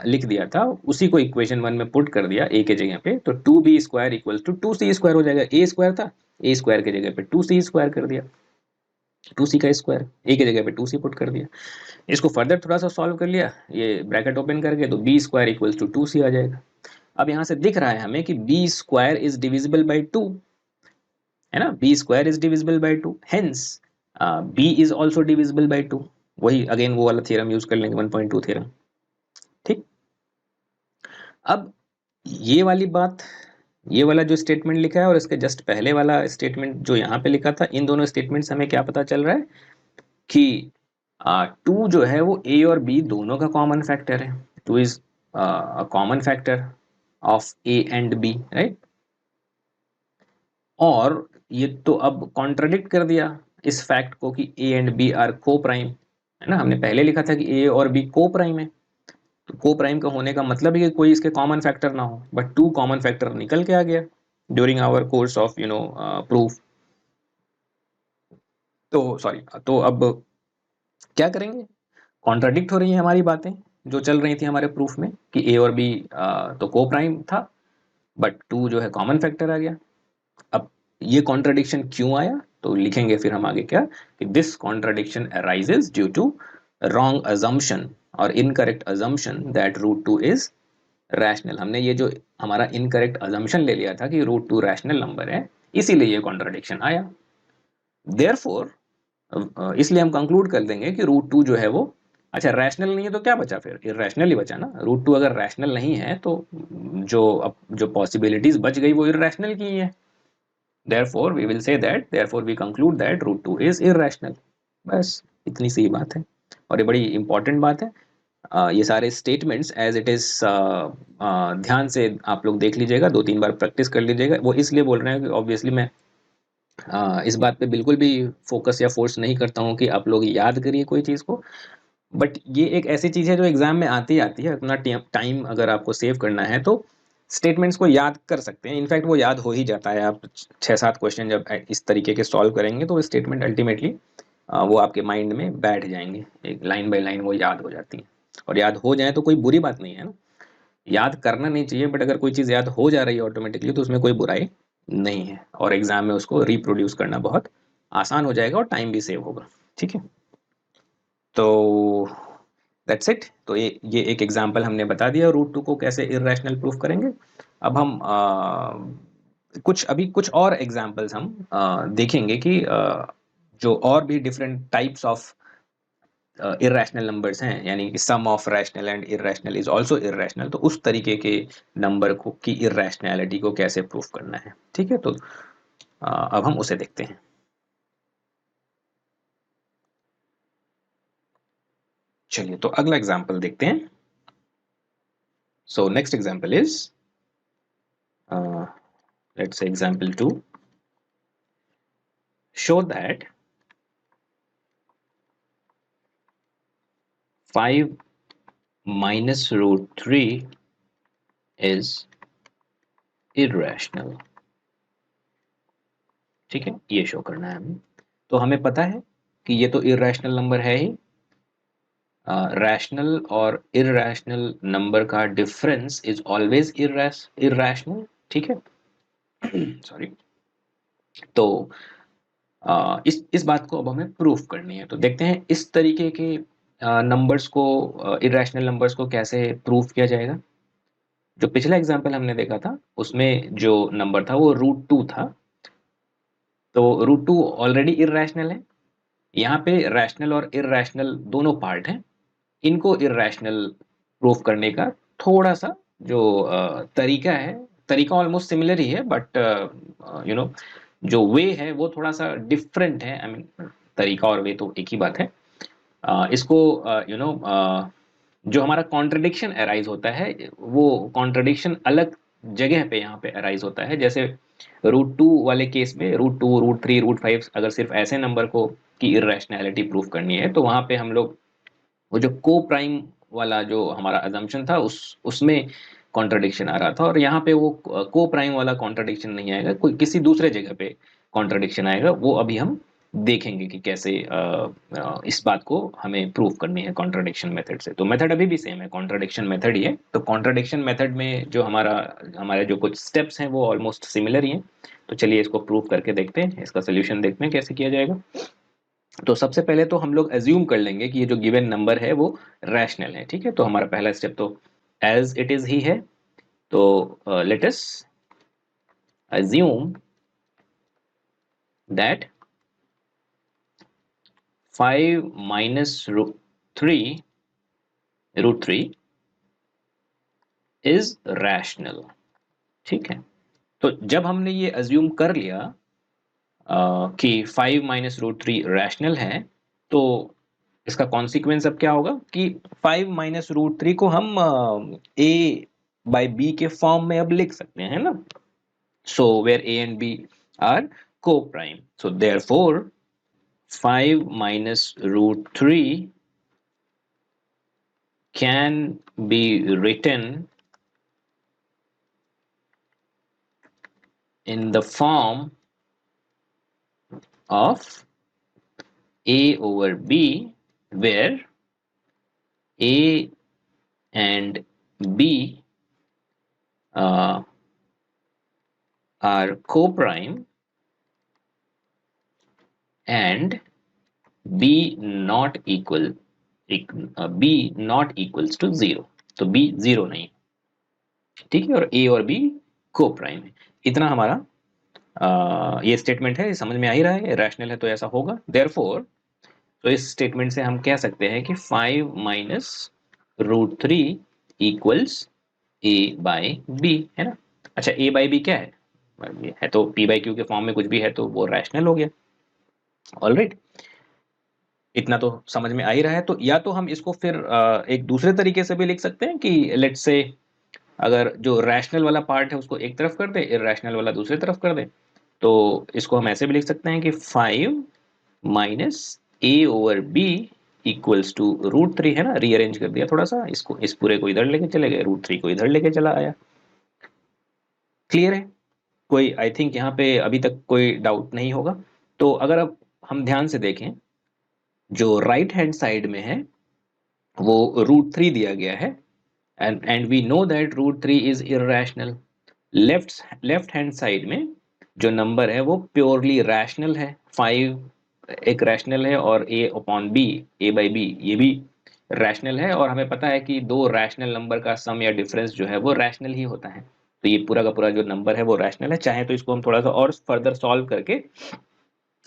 लिख दिया था उसी को इक्वेशन 1 में पुट कर दिया ए के जगह पे, तो 2b² इक्वल्स टू 2c² हो जाएगा। ए स्क्वायर था, ए स्क्वायर की जगह पे 2c² कर दिया, 2c का स्क्वायर, ए की जगह पे 2c पुट कर दिया। इसको फर्दर थोड़ा सा सॉल्व कर लिया, ये ब्रैकेट ओपन करके, तो b² इक्वल्स टू 2c आ जाएगा। अब यहाँ से दिख रहा है हमें कि b² इज डिविजिबल बाई 2, है ना, b² is divisible by 2, hence b is also divisible by 2। वही अगेन वो वाला थ्योरम यूज कर लेंगे, 1.2 थ्योरम। ठीक, अब ये वाली बात, ये वाला जो स्टेटमेंट लिखा है और इसके जस्ट पहले वाला स्टेटमेंट जो यहाँ पे लिखा था, इन दोनों स्टेटमेंट से हमें क्या पता चल रहा है कि 2 जो है वो a और b दोनों का कॉमन फैक्टर है। 2 is common factor of a and b, right. और ये तो अब कॉन्ट्रडिक्ट कर दिया इस फैक्ट को कि a एंड b आर को प्राइम, है ना। हमने पहले लिखा था कि a और b को प्राइम है, तो को प्राइम का होने का मतलब है कि कोई इसके कॉमन फैक्टर ना हो, बट 2 कॉमन फैक्टर निकल के आ गया during our course of proof. तो सॉरी, तो अब क्या करेंगे, कॉन्ट्राडिक्ट हो रही है हमारी बातें जो चल रही थी हमारे प्रूफ में कि ए और बी तो को प्राइम था, बट 2 जो है कॉमन फैक्टर आ गया। अब ये कॉन्ट्रडिक्शन क्यों आया, तो लिखेंगे फिर हम आगे क्या, कि this contradiction arises due to wrong assumption और incorrect assumption that root 2 is rational. हमने ये जो हमारा इनकरेक्ट अजम्पशन ले लिया था कि रूट 2 रैशनल नंबर है, इसीलिए ये कॉन्ट्रडिक्शन आया। देयरफॉर इसलिए हम कंक्लूड कर देंगे कि रूट 2 जो है वो, अच्छा रैशनल नहीं है तो क्या बचा, फिर इर्रेशनल ही बचा ना। रूट 2 अगर रैशनल नहीं है तो जो पॉसिबिलिटीज बच गई वो इर्रेशनल की ही है। Therefore we will say that, therefore we conclude that root 2 is irrational. बस इतनी सी बात है, और ये बड़ी इंपॉर्टेंट बात है। ये सारे स्टेटमेंट्स एज इट इज ध्यान से आप लोग देख लीजिएगा, 2-3 बार प्रैक्टिस कर लीजिएगा। वो इसलिए बोल रहे हैं कि ऑब्वियसली मैं इस बात पे बिल्कुल भी फोकस या फोर्स नहीं करता हूँ कि आप लोग याद करिए कोई चीज़ को, बट ये एक ऐसी चीज़ है जो एग्जाम में आती आती है। अपना टाइम अगर आपको सेव करना है तो स्टेटमेंट्स को याद कर सकते हैं, इनफैक्ट वो याद हो ही जाता है। आप 6-7 क्वेश्चन जब इस तरीके के सॉल्व करेंगे तो स्टेटमेंट अल्टीमेटली वो आपके माइंड में बैठ जाएंगे, एक लाइन बाय लाइन वो याद हो जाती है। और याद हो जाए तो कोई बुरी बात नहीं है ना, याद करना नहीं चाहिए, बट अगर कोई चीज़ याद हो जा रही है ऑटोमेटिकली तो उसमें कोई बुराई नहीं है, और एग्जाम में उसको रिप्रोड्यूस करना बहुत आसान हो जाएगा और टाइम भी सेव होगा। ठीक है, तो दैट्स इट। तो ये एक एग्जांपल हमने बता दिया रूट 2 को कैसे इररेशनल प्रूफ करेंगे। अब हम कुछ और एग्जांपल्स हम देखेंगे कि जो और भी different types of irrational numbers हैं, यानी कि sum of rational and irrational is also irrational, तो उस तरीके के नंबर को की इर्रेशनैलिटी को कैसे प्रूफ करना है। ठीक है, तो अब हम उसे देखते हैं। चलिए, तो अगला एग्जांपल देखते हैं। So next example is let's say example 2, show that 5 minus root 3 is irrational। ठीक है, ये शो करना है हमें। तो हमें पता है कि ये तो इर्रेशनल नंबर है ही, रैशनल और इर्रेशनल नंबर का डिफरेंस इज ऑलवेज इर्रेशनल। ठीक है, सॉरी। तो इस बात को अब हमें प्रूफ करनी है, तो देखते हैं इस तरीके के नंबर्स को, इर्रेशनल नंबर्स को कैसे प्रूफ किया जाएगा। जो पिछला एग्जांपल हमने देखा था उसमें जो नंबर था वो रूट 2 था, तो रूट 2 ऑलरेडी इर्रेशनल है। यहाँ पे रैशनल और इर्रेशनल दोनों पार्ट हैं, इनको इर्रेशनल प्रूफ करने का थोड़ा सा जो तरीका है, तरीका ऑलमोस्ट सिमिलर ही है, बट जो वे है वो थोड़ा सा डिफरेंट है। आई मीन तरीका और वे तो एक ही बात है। इसको जो हमारा कॉन्ट्रडिक्शन अराइज होता है वो कॉन्ट्रडिक्शन अलग जगह पे यहाँ पे अराइज होता है। जैसे रूट 2 वाले केस में रूट 2, रूट 3, रूट 5 अगर सिर्फ ऐसे नंबर को की इर्रेशनैलिटी प्रूफ करनी है तो वहाँ पे हम लोग वो जो को प्राइम वाला जो हमारा अजम्पशन था उसमें कॉन्ट्रडिक्शन आ रहा था, और यहाँ पे वो को प्राइम वाला कॉन्ट्रडिक्शन नहीं आएगा, कोई किसी दूसरे जगह पे कॉन्ट्रडिक्शन आएगा, वो अभी हम देखेंगे कि कैसे इस बात को हमें प्रूव करनी है कॉन्ट्रडिक्शन मेथड से। तो मेथड अभी भी सेम है, कॉन्ट्रडिक्शन मेथड ही है। तो कॉन्ट्रडिक्शन मेथड में जो हमारे जो कुछ स्टेप्स हैं वो ऑलमोस्ट सिमिलर ही हैं। तो चलिए इसको प्रूव करके देखते हैं, इसका सोल्यूशन देखते हैं कैसे किया जाएगा। तो सबसे पहले तो हम लोग एज्यूम कर लेंगे कि ये जो गिवन नंबर है वो रैशनल है। ठीक है, तो हमारा पहला स्टेप तो एज इट इज ही है। तो let us assume that 5 minus root 3 is rational। ठीक है, तो जब हमने ये अज्यूम कर लिया कि 5 माइनस रूट 3 रैशनल है, तो इसका कॉन्सिक्वेंस अब क्या होगा कि 5 माइनस रूट 3 को हम a बाई बी के फॉर्म में अब लिख सकते हैं ना। So where a and b are coprime, so therefore 5 minus root 3 can be written in the form of a over b, where a and b are co-prime and b not equals to 0। तो b 0 नहीं, ठीक है, और a और b को prime है। इतना हमारा ये स्टेटमेंट है, समझ में आ ही रहा है, रैशनल है तो ऐसा होगा। देयरफॉर तो इस स्टेटमेंट से हम कह सकते हैं कि 5 minus root 3 equals a by b, है ना। अच्छा, a बाई बी क्या है तो p बाई क्यू के फॉर्म में कुछ भी है तो वो रैशनल हो गया। ऑलराइट, इतना तो समझ में आ ही रहा है। तो या तो हम इसको फिर एक दूसरे तरीके से भी लिख सकते हैं कि लेट्स से अगर जो रैशनल वाला पार्ट है उसको एक तरफ कर दे, इरैशनल वाला दूसरी तरफ कर दे। तो इसको हम ऐसे भी लिख सकते हैं कि 5 minus a over b equals to root 3, है ना। रीअरेंज कर दिया थोड़ा सा इसको, इस पूरे को इधर लेके चले गए, रूट 3 को इधर लेके चला आया। क्लियर है? कोई आई थिंक यहाँ पे अभी तक कोई डाउट नहीं होगा। तो अगर अब हम ध्यान से देखें, जो राइट हैंड साइड में है वो रूट 3 दिया गया है, and we know that root 3 is irrational. Left hand side में जो नंबर है वो प्योरली रैशनल है। 5 एक रैशनल है और a upon b, a by b ये भी रैशनल है। और हमें पता है कि दो रैशनल नंबर का सम या डिफरेंस जो है वो रैशनल ही होता है। तो ये पूरा का पूरा जो नंबर है वो रैशनल है। चाहे तो इसको हम थोड़ा सा और फर्दर सॉल्व करके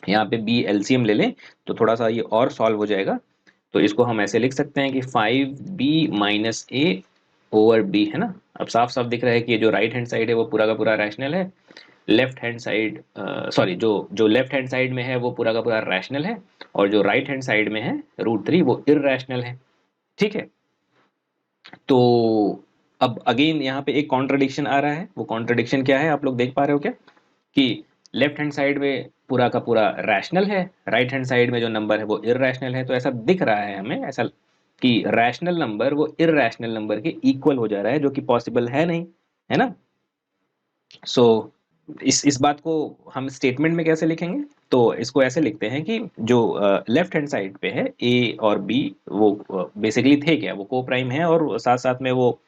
यहाँ पे b एलसीएम ले लें तो थोड़ा सा ये और सॉल्व हो जाएगा। तो इसको हम ऐसे लिख सकते हैं कि 5b minus a over B, है ना। अब साफ साफ दिख रहा है कि ये जो राइट हैंड साइड है वो पूरा का पूरा रैशनल है। लेफ्ट हैंड साइड सॉरी, जो जो लेफ्ट हैंड साइड में है वो पूरा का पूरा रैशनल है, और जो राइट हैंड साइड में है रूट 3 वो इरैशनल है। ठीक है, तो अब अगेन यहाँ पे एक कॉन्ट्रडिक्शन आ रहा है। वो कॉन्ट्रडिक्शन क्या है आप लोग देख पा रहे हो क्या, कि लेफ्ट हैंड साइड में पूरा का पूरा रैशनल है, राइट हैंड साइड में जो नंबर है वो इरैशनल है। तो ऐसा दिख रहा है हमें, ऐसा कि रैशनल नंबर वो इरैशनल नंबर के इक्वल हो जा रहा है, जो कि पॉसिबल है नहीं, है ना। सो इस बात को हम स्टेटमेंट में कैसे लिखेंगे, तो इसको ऐसे लिखते हैं कि जो लेफ्ट हैंड साइड पे है ए और बी, वो बेसिकली थे क्या, वो को प्राइम है और साथ साथ में वो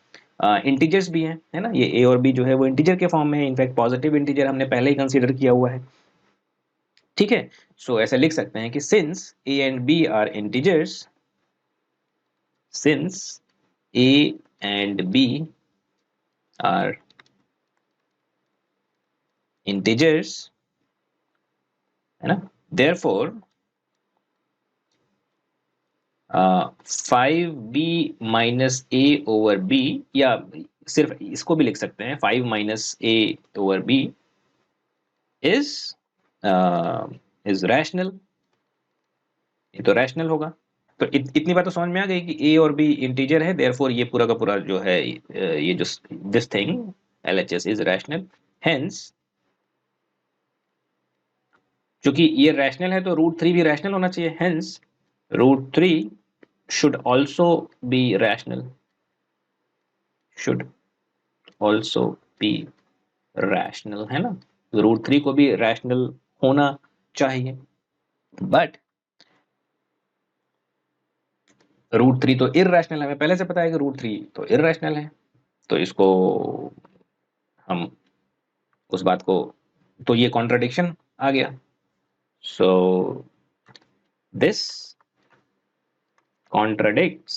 इंटीजर्स भी हैं, है ना। ये ए और बी जो है वो इंटीजर के फॉर्म में है, इनफैक्ट पॉजिटिव इंटीजर हमने पहले ही कंसीडर किया हुआ है। ठीक है, सो ऐसे लिख सकते हैं कि since a and b are integers, since a and b are integers, है ना, therefore 5b minus a over b, या सिर्फ इसको भी लिख सकते हैं 5 minus a over b is is rational. ये तो रैशनल होगा। तो इतनी बात तो समझ में आ गई कि ए और बी इंटीजर है, देयरफॉर ये पूरा का पूरा जो है ये जो this thing LHS is rational. Hence क्योंकि ये रैशनल है तो रूट 3 भी रैशनल होना चाहिए। Hence root 3 should also be rational, should also be rational, है ना। रूट 3 को भी रैशनल होना चाहिए। बट √3 तो इररेशनल, हमें पहले से पता है कि √3 तो इररेशनल है, तो इसको हम उस बात को, तो ये कॉन्ट्रडिक्शन आ गया। So this contradicts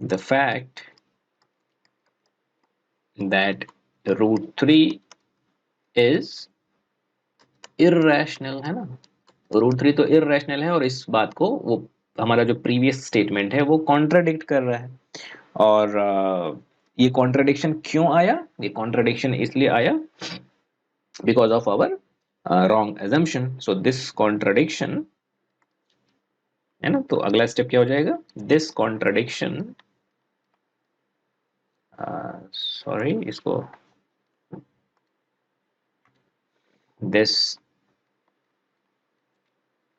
the fact that √3 is irrational, है ना। √3 तो irrational है, और इस बात को वो हमारा जो प्रीवियस स्टेटमेंट है वो कॉन्ट्राडिक्ट कर रहा है। और ये कॉन्ट्रडिक्शन क्यों आया? ये कॉन्ट्रडिक्शन इसलिए आया because of our wrong assumption। So this contradiction, है ना, तो अगला स्टेप क्या हो जाएगा? दिस कॉन्ट्रडिक्शन, सॉरी इसको, this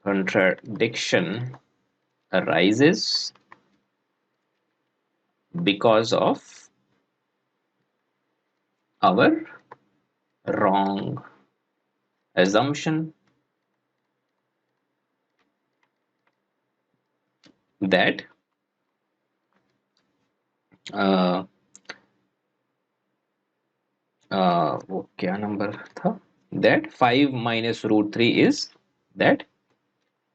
contradiction arises because of our wrong assumption that वो क्या नंबर था, that 5 minus √3 is, that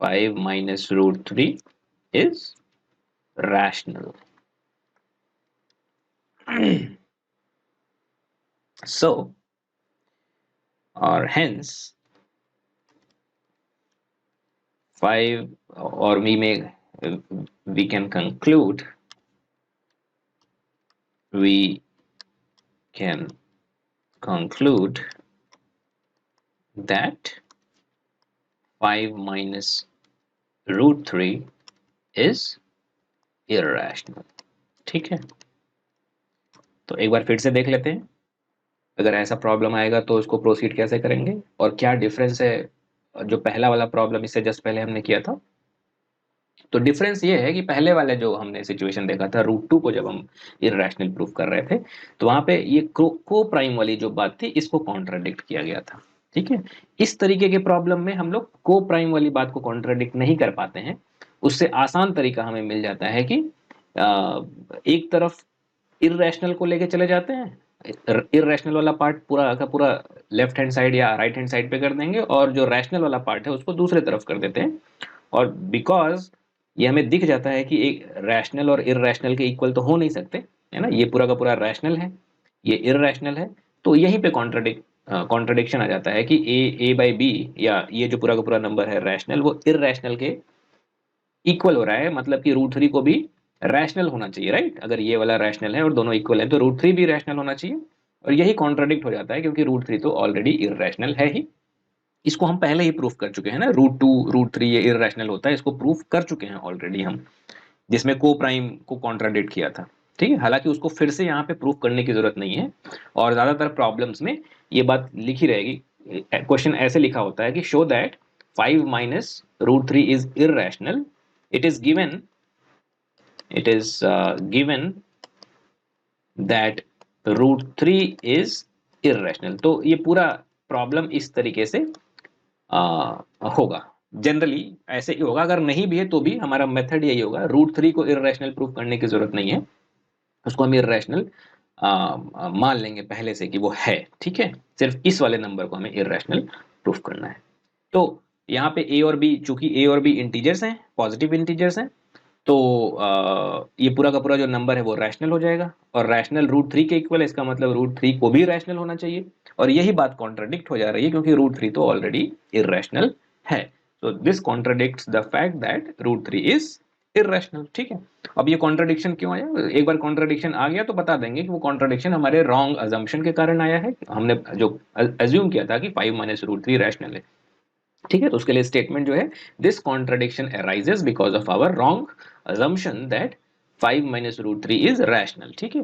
5 minus √3 is rational। So or hence 5, or we can conclude, that 5 minus √3 is irrational। ठीक है, तो एक बार फिर से देख लेते हैं, अगर ऐसा प्रॉब्लम आएगा तो उसको प्रोसीड कैसे करेंगे, और क्या डिफरेंस है जो पहला वाला प्रॉब्लम इससे जस्ट पहले हमने किया था। तो डिफरेंस ये है कि पहले वाले जो हमने सिचुएशन देखा था, √2 को जब हम इररेशनल प्रूफ कर रहे थे, तो वहां पे ये को प्राइम वाली जो बात थी इसको कॉन्ट्राडिक्ट किया गया था। ठीक है, इस तरीके के प्रॉब्लम में हम लोग को प्राइम वाली बात को कॉन्ट्राडिक्ट नहीं कर पाते हैं। उससे आसान तरीका हमें मिल जाता है कि एक तरफ इररेशनल को लेके चले जाते हैं, इररेशनल वाला पार्ट पूरा का पूरा लेफ्ट हैंड साइड या राइट हैंड साइड पे कर देंगे, और जो रैशनल वाला पार्ट है उसको दूसरे तरफ कर देते हैं। और बिकॉज ये हमें दिख जाता है कि एक रैशनल और इररेशनल के इक्वल तो हो नहीं सकते, है ना, ये पूरा का पूरा रैशनल है, ये इररेशनल है, तो यहीं पे कॉन्ट्रडिक्शन आ जाता है कि a बाई बी, या ये जो पूरा का पूरा नंबर है रैशनल, वो इररेशनल के इक्वल हो रहा है, मतलब कि √3 को भी रैशनल होना चाहिए, राइट। अगर ये वाला रैशनल है और दोनों इक्वल है तो √3 भी रैशनल होना चाहिए, और यही कॉन्ट्रडिक्ट हो जाता है क्योंकि √3 तो ऑलरेडी इररेशनल है ही। इसको हम पहले ही प्रूफ कर चुके हैं ना, √2 √3 ये इररेशनल होता है, इसको प्रूफ कर चुके हैं ऑलरेडी हम, जिसमें को प्राइम को कॉन्ट्राडिक्ट किया था। ठीक है, हालांकि उसको फिर से यहाँ पे प्रूफ करने की जरूरत नहीं है, और ज्यादातर प्रॉब्लम्स में ये बात लिखी रहेगी, क्वेश्चन ऐसे लिखा होता है कि show that 5 minus √3 is irrational, it is given that √3 is irrational। तो ये पूरा प्रॉब्लम इस तरीके से होगा, जनरली ऐसे ही होगा। अगर नहीं भी है तो भी हमारा मेथड यही होगा, √3 को इररेशनल प्रूफ करने की जरूरत नहीं है, उसको हम इररेशनल मान लेंगे पहले से कि वो है। ठीक है, सिर्फ इस वाले नंबर को हमें इररेशनल प्रूफ करना है। तो यहाँ पे ए और बी, चूंकि ए और बी इंटीजर्स हैं, पॉजिटिव इंटीजर्स हैं, तो ये पूरा का पूरा जो नंबर है वो रैशनल हो जाएगा, और रैशनल √3 के इक्वल है, इसका मतलब √3 को भी रैशनल होना चाहिए, और यही बात कॉन्ट्राडिक्ट हो जा रही है क्योंकि √3 तो ऑलरेडी इररेशनल है। तो this contradicts the fact that √3 is irrational. ठीक है, अब ये कॉन्ट्राडिक्शन क्यों आया, एक बार कॉन्ट्राडिक्शन आ गया तो बता देंगे कि वो कॉन्ट्राडिक्शन हमारे रॉन्ग अजम्पशन के कारण आया है। हमने जो अज्यूम किया था कि 5 minus √3 रैशनल है, ठीक है, तो उसके लिए स्टेटमेंट जो है, this contradiction arises because of our wrong assumption that 5 minus √3 is rational। ठीक है,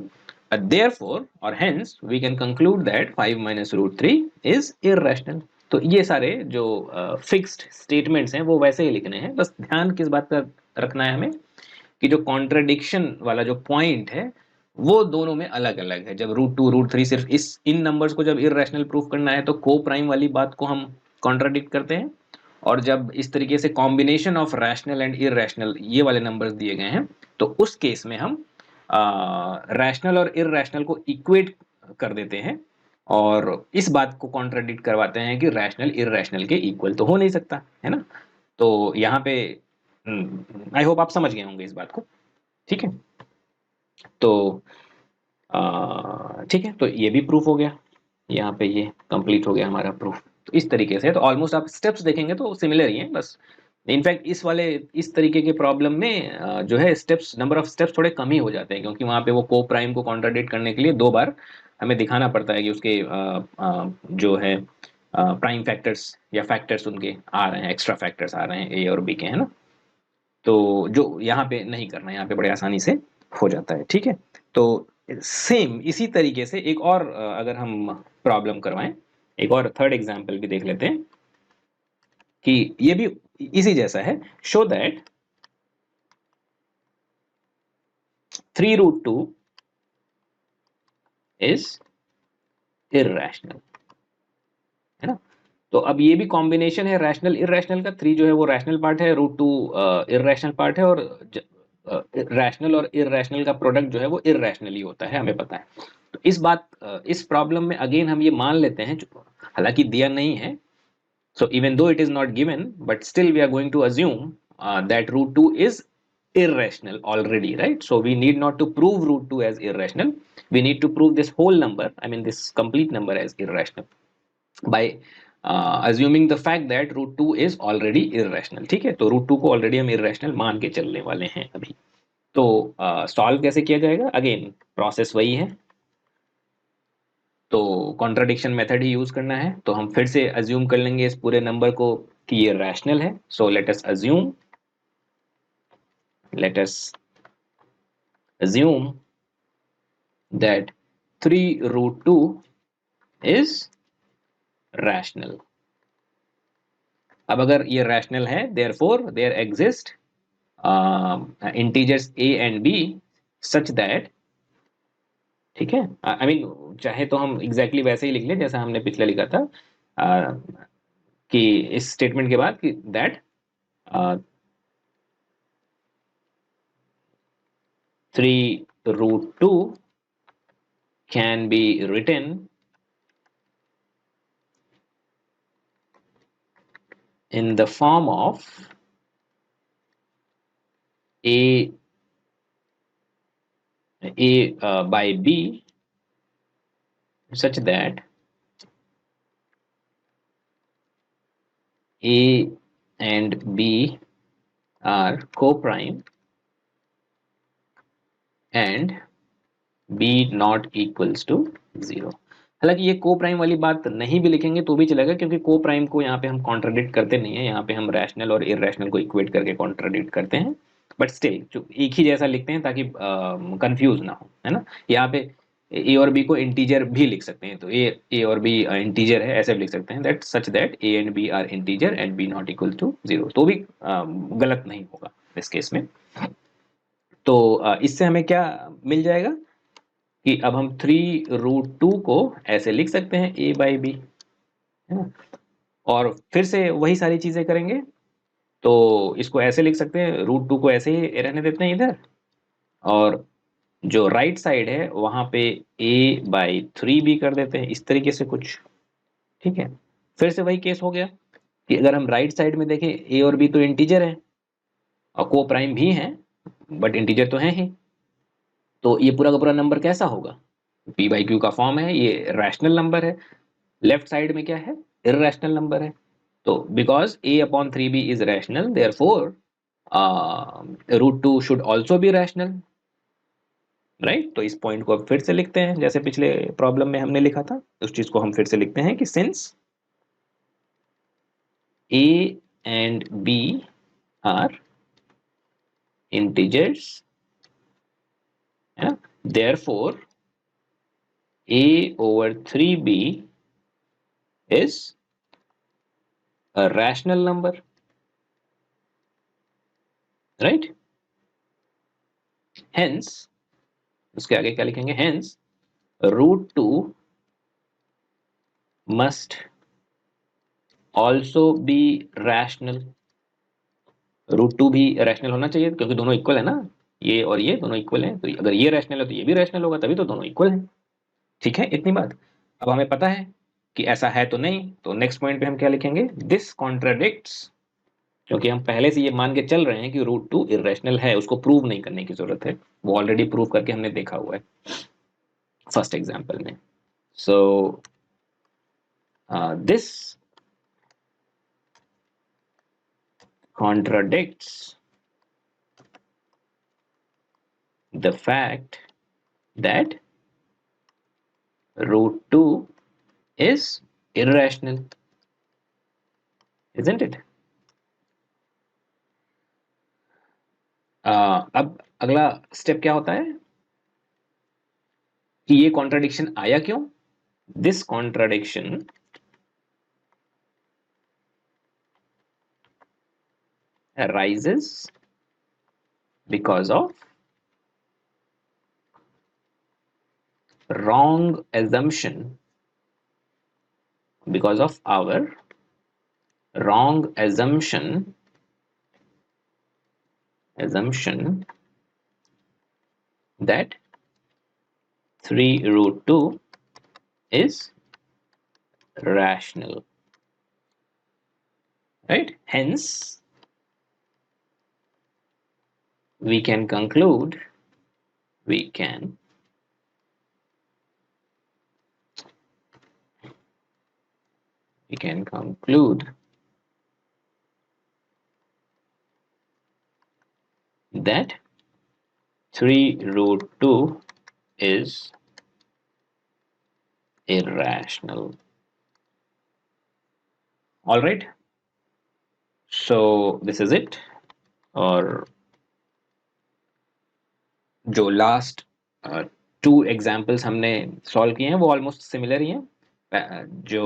therefore or hence we can conclude that 5 minus √3 is irrational। तो ये सारे जो फिक्स्ड स्टेटमेंट्स हैं वो वैसे ही लिखने हैं, बस ध्यान किस बात का रखना है हमें कि जो कॉन्ट्रडिक्शन वाला जो पॉइंट है वो दोनों में अलग अलग है। जब √2 √3 सिर्फ इन नंबर्स को जब इररेशनल प्रूफ करना है तो को प्राइम वाली बात को हम कॉन्ट्राडिक्ट करते हैं, और जब इस तरीके से combination of rational and irrational ये वाले नंबर्स दिए गए हैं तो उस केस में हम रैशनल और इररेशनल को इक्वेट कर देते हैं और इस बात को कॉन्ट्राडिक्ट करवाते हैं कि रैशनल इररेशनल के इक्वल तो हो नहीं सकता है ना। तो यहाँ पे आई होप आप समझ गए होंगे इस बात को। ठीक है, तो ठीक है, तो ये भी प्रूफ हो गया, यहाँ पे ये कंप्लीट हो गया हमारा प्रूफ। तो इस तरीके से तो ऑलमोस्ट आप स्टेप्स देखेंगे तो सिमिलर ही हैं, बस इनफैक्ट इस तरीके के प्रॉब्लम में जो है स्टेप्स, नंबर ऑफ स्टेप्स थोड़े कम ही हो जाते हैं, क्योंकि वहाँ पे वो को प्राइम को कॉन्ट्राडिक्ट करने के लिए 2 बार हमें दिखाना पड़ता है कि उसके जो है प्राइम फैक्टर्स या फैक्टर्स उनके आ रहे हैं, एक्स्ट्रा फैक्टर्स आ रहे हैं ए और बी के, है ना। तो जो यहाँ पे नहीं करना है, यहाँ पे बड़े आसानी से हो जाता है। ठीक है, तो सेम इसी तरीके से एक और अगर हम प्रॉब्लम करवाएं, एक और थर्ड एग्जाम्पल भी देख लेते हैं कि ये भी इसी जैसा है। शो दैट 3√2 इज इररेशनल, है ना। तो अब ये भी कॉम्बिनेशन है रैशनल इररेशनल का। 3 जो है वो रैशनल पार्ट है, √2 इररेशनल पार्ट है, और रैशनल और इररेशनल का प्रोडक्ट जो है वो इररेशनल ही होता है, हमें पता है। तो इस प्रॉब्लम में अगेन हम ये मान लेते हैं, हालांकि दिया नहीं है, so even though it is not given, but still we are going to assume that √2 is irrational already, right? So we need not to prove √2 as irrational, we need to prove this whole number, I mean this complete number, as irrational by assuming the fact that √2 is already irrational। ठीक है, तो √2 को already हम irrational मान के चलने वाले हैं अभी। तो सॉल्व कैसे किया जाएगा, अगेन प्रोसेस वही है, तो कॉन्ट्राडिक्शन मेथड ही यूज करना है। तो हम फिर से अज्यूम कर लेंगे इस पूरे नंबर को कि ये रैशनल है। So let us assume that 3√2 is rational. अब अगर ये रैशनल है, therefore there exist integers a and b such that, ठीक है, आई मीन चाहे तो हम एग्जैक्टली वैसे ही लिख लें जैसा हमने पिछले लिखा था, कि इस स्टेटमेंट के बाद कि that 3√2 can be written in the form of a by b such that a and b are co-prime and b not equals to 0। हालांकि ये को प्राइम वाली बात नहीं भी लिखेंगे तो भी चलेगा, क्योंकि को प्राइम को यहाँ पे हम कॉन्ट्राडिक्ट करते नहीं है, यहाँ पे हम रैशनल और इररेशनल को इक्वेट करके कॉन्ट्राडिक्ट करते हैं, बट स्टिल जो एक ही जैसा लिखते हैं ताकि कंफ्यूज ना हो, है ना। यहाँ पे ए और बी को इंटीजर भी लिख सकते हैं, तो ए और बी इंटीजर है ऐसे भी लिख सकते हैं, that such that a and b are integer and b not equal to 0, तो भी गलत नहीं होगा इस केस में। तो इससे हमें क्या मिल जाएगा कि अब हम 3√2 को ऐसे लिख सकते हैं a बाई बी, है ना। और फिर से वही सारी चीजें करेंगे, तो इसको ऐसे लिख सकते हैं, √2 को ऐसे ही रहने देते हैं इधर, और जो राइट साइड है वहां पे a/3b कर देते हैं, इस तरीके से कुछ। ठीक है, फिर से वही केस हो गया कि अगर हम राइट साइड में देखें, a और b तो इंटीजर है और को प्राइम भी हैं, बट इंटीजर तो है ही, तो ये पूरा का पूरा नंबर कैसा होगा, p/q का फॉर्म है, ये रैशनल नंबर है। लेफ्ट साइड में क्या है, इररेशनल नंबर है। तो because a/3b is rational, therefore √2 should also be rational, right. तो इस पॉइंट को अब फिर से लिखते हैं जैसे पिछले प्रॉब्लम में हमने लिखा था, उस चीज को हम फिर से लिखते हैं कि since a and b are integers, yeah, therefore a/3b is a rational number, right? Hence उसके आगे क्या लिखेंगे, hence √2 must also be rational. √2 भी रैशनल होना चाहिए क्योंकि दोनों इक्वल है ना, ये और ये दोनों इक्वल हैं, तो अगर ये रैशनल है तो ये भी रैशनल होगा, तभी तो दोनों इक्वल हैं। ठीक है, इतनी बात। अब हमें पता है कि ऐसा है तो नहीं, तो नेक्स्ट पॉइंट पे हम क्या लिखेंगे, दिस कॉन्ट्राडिक्ट्स, क्योंकि हम पहले से ये मान के चल रहे हैं कि √2 इरेशनल है, उसको प्रूव नहीं करने की जरूरत है, वो ऑलरेडी प्रूव करके हमने देखा हुआ है फर्स्ट एग्जाम्पल में। So this contradicts the fact that √2 is irrational, isn't it? अब अगला स्टेप क्या होता है कि ये कॉन्ट्राडिक्शन आया क्यों, this contradiction arises because of wrong assumption, because of our wrong assumption that 3√2 is rational, right? Hence we can conclude that 3√2 is irrational. All right, so this is it. और जो last 2 examples हमने solve किए हैं वो almost similar ही हैं। जो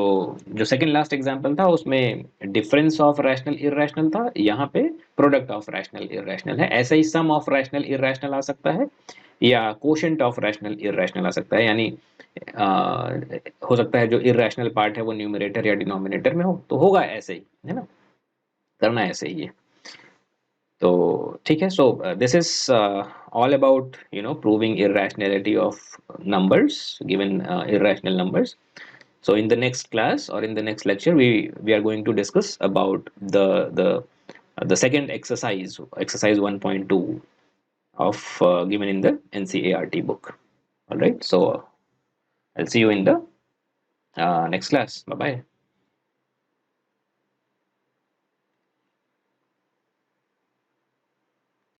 जो second last example था उसमें डिफरेंस ऑफ रैशनल इरैशनल था, यहाँ पे प्रोडक्ट ऑफ रैशनल इरैशनल है। ऐसे ही सम ऑफ रैशनल इरैशनल आ सकता है या कोशेंट ऑफ रैशनल इरैशनल आ सकता है, यानी हो सकता है जो इरैशनल पार्ट है वो न्यूमरेटर या डिनोमिनेटर में हो, तो होगा ऐसे ही, है ना, करना ऐसे ही है। तो ठीक है, so this is all about proving irrationality of numbers, given irrational numbers. So in the next class or in the next lecture we are going to discuss about the second exercise, exercise 1.2 of given in the NCERT book. All right, so I'll see you in the next class. Bye bye.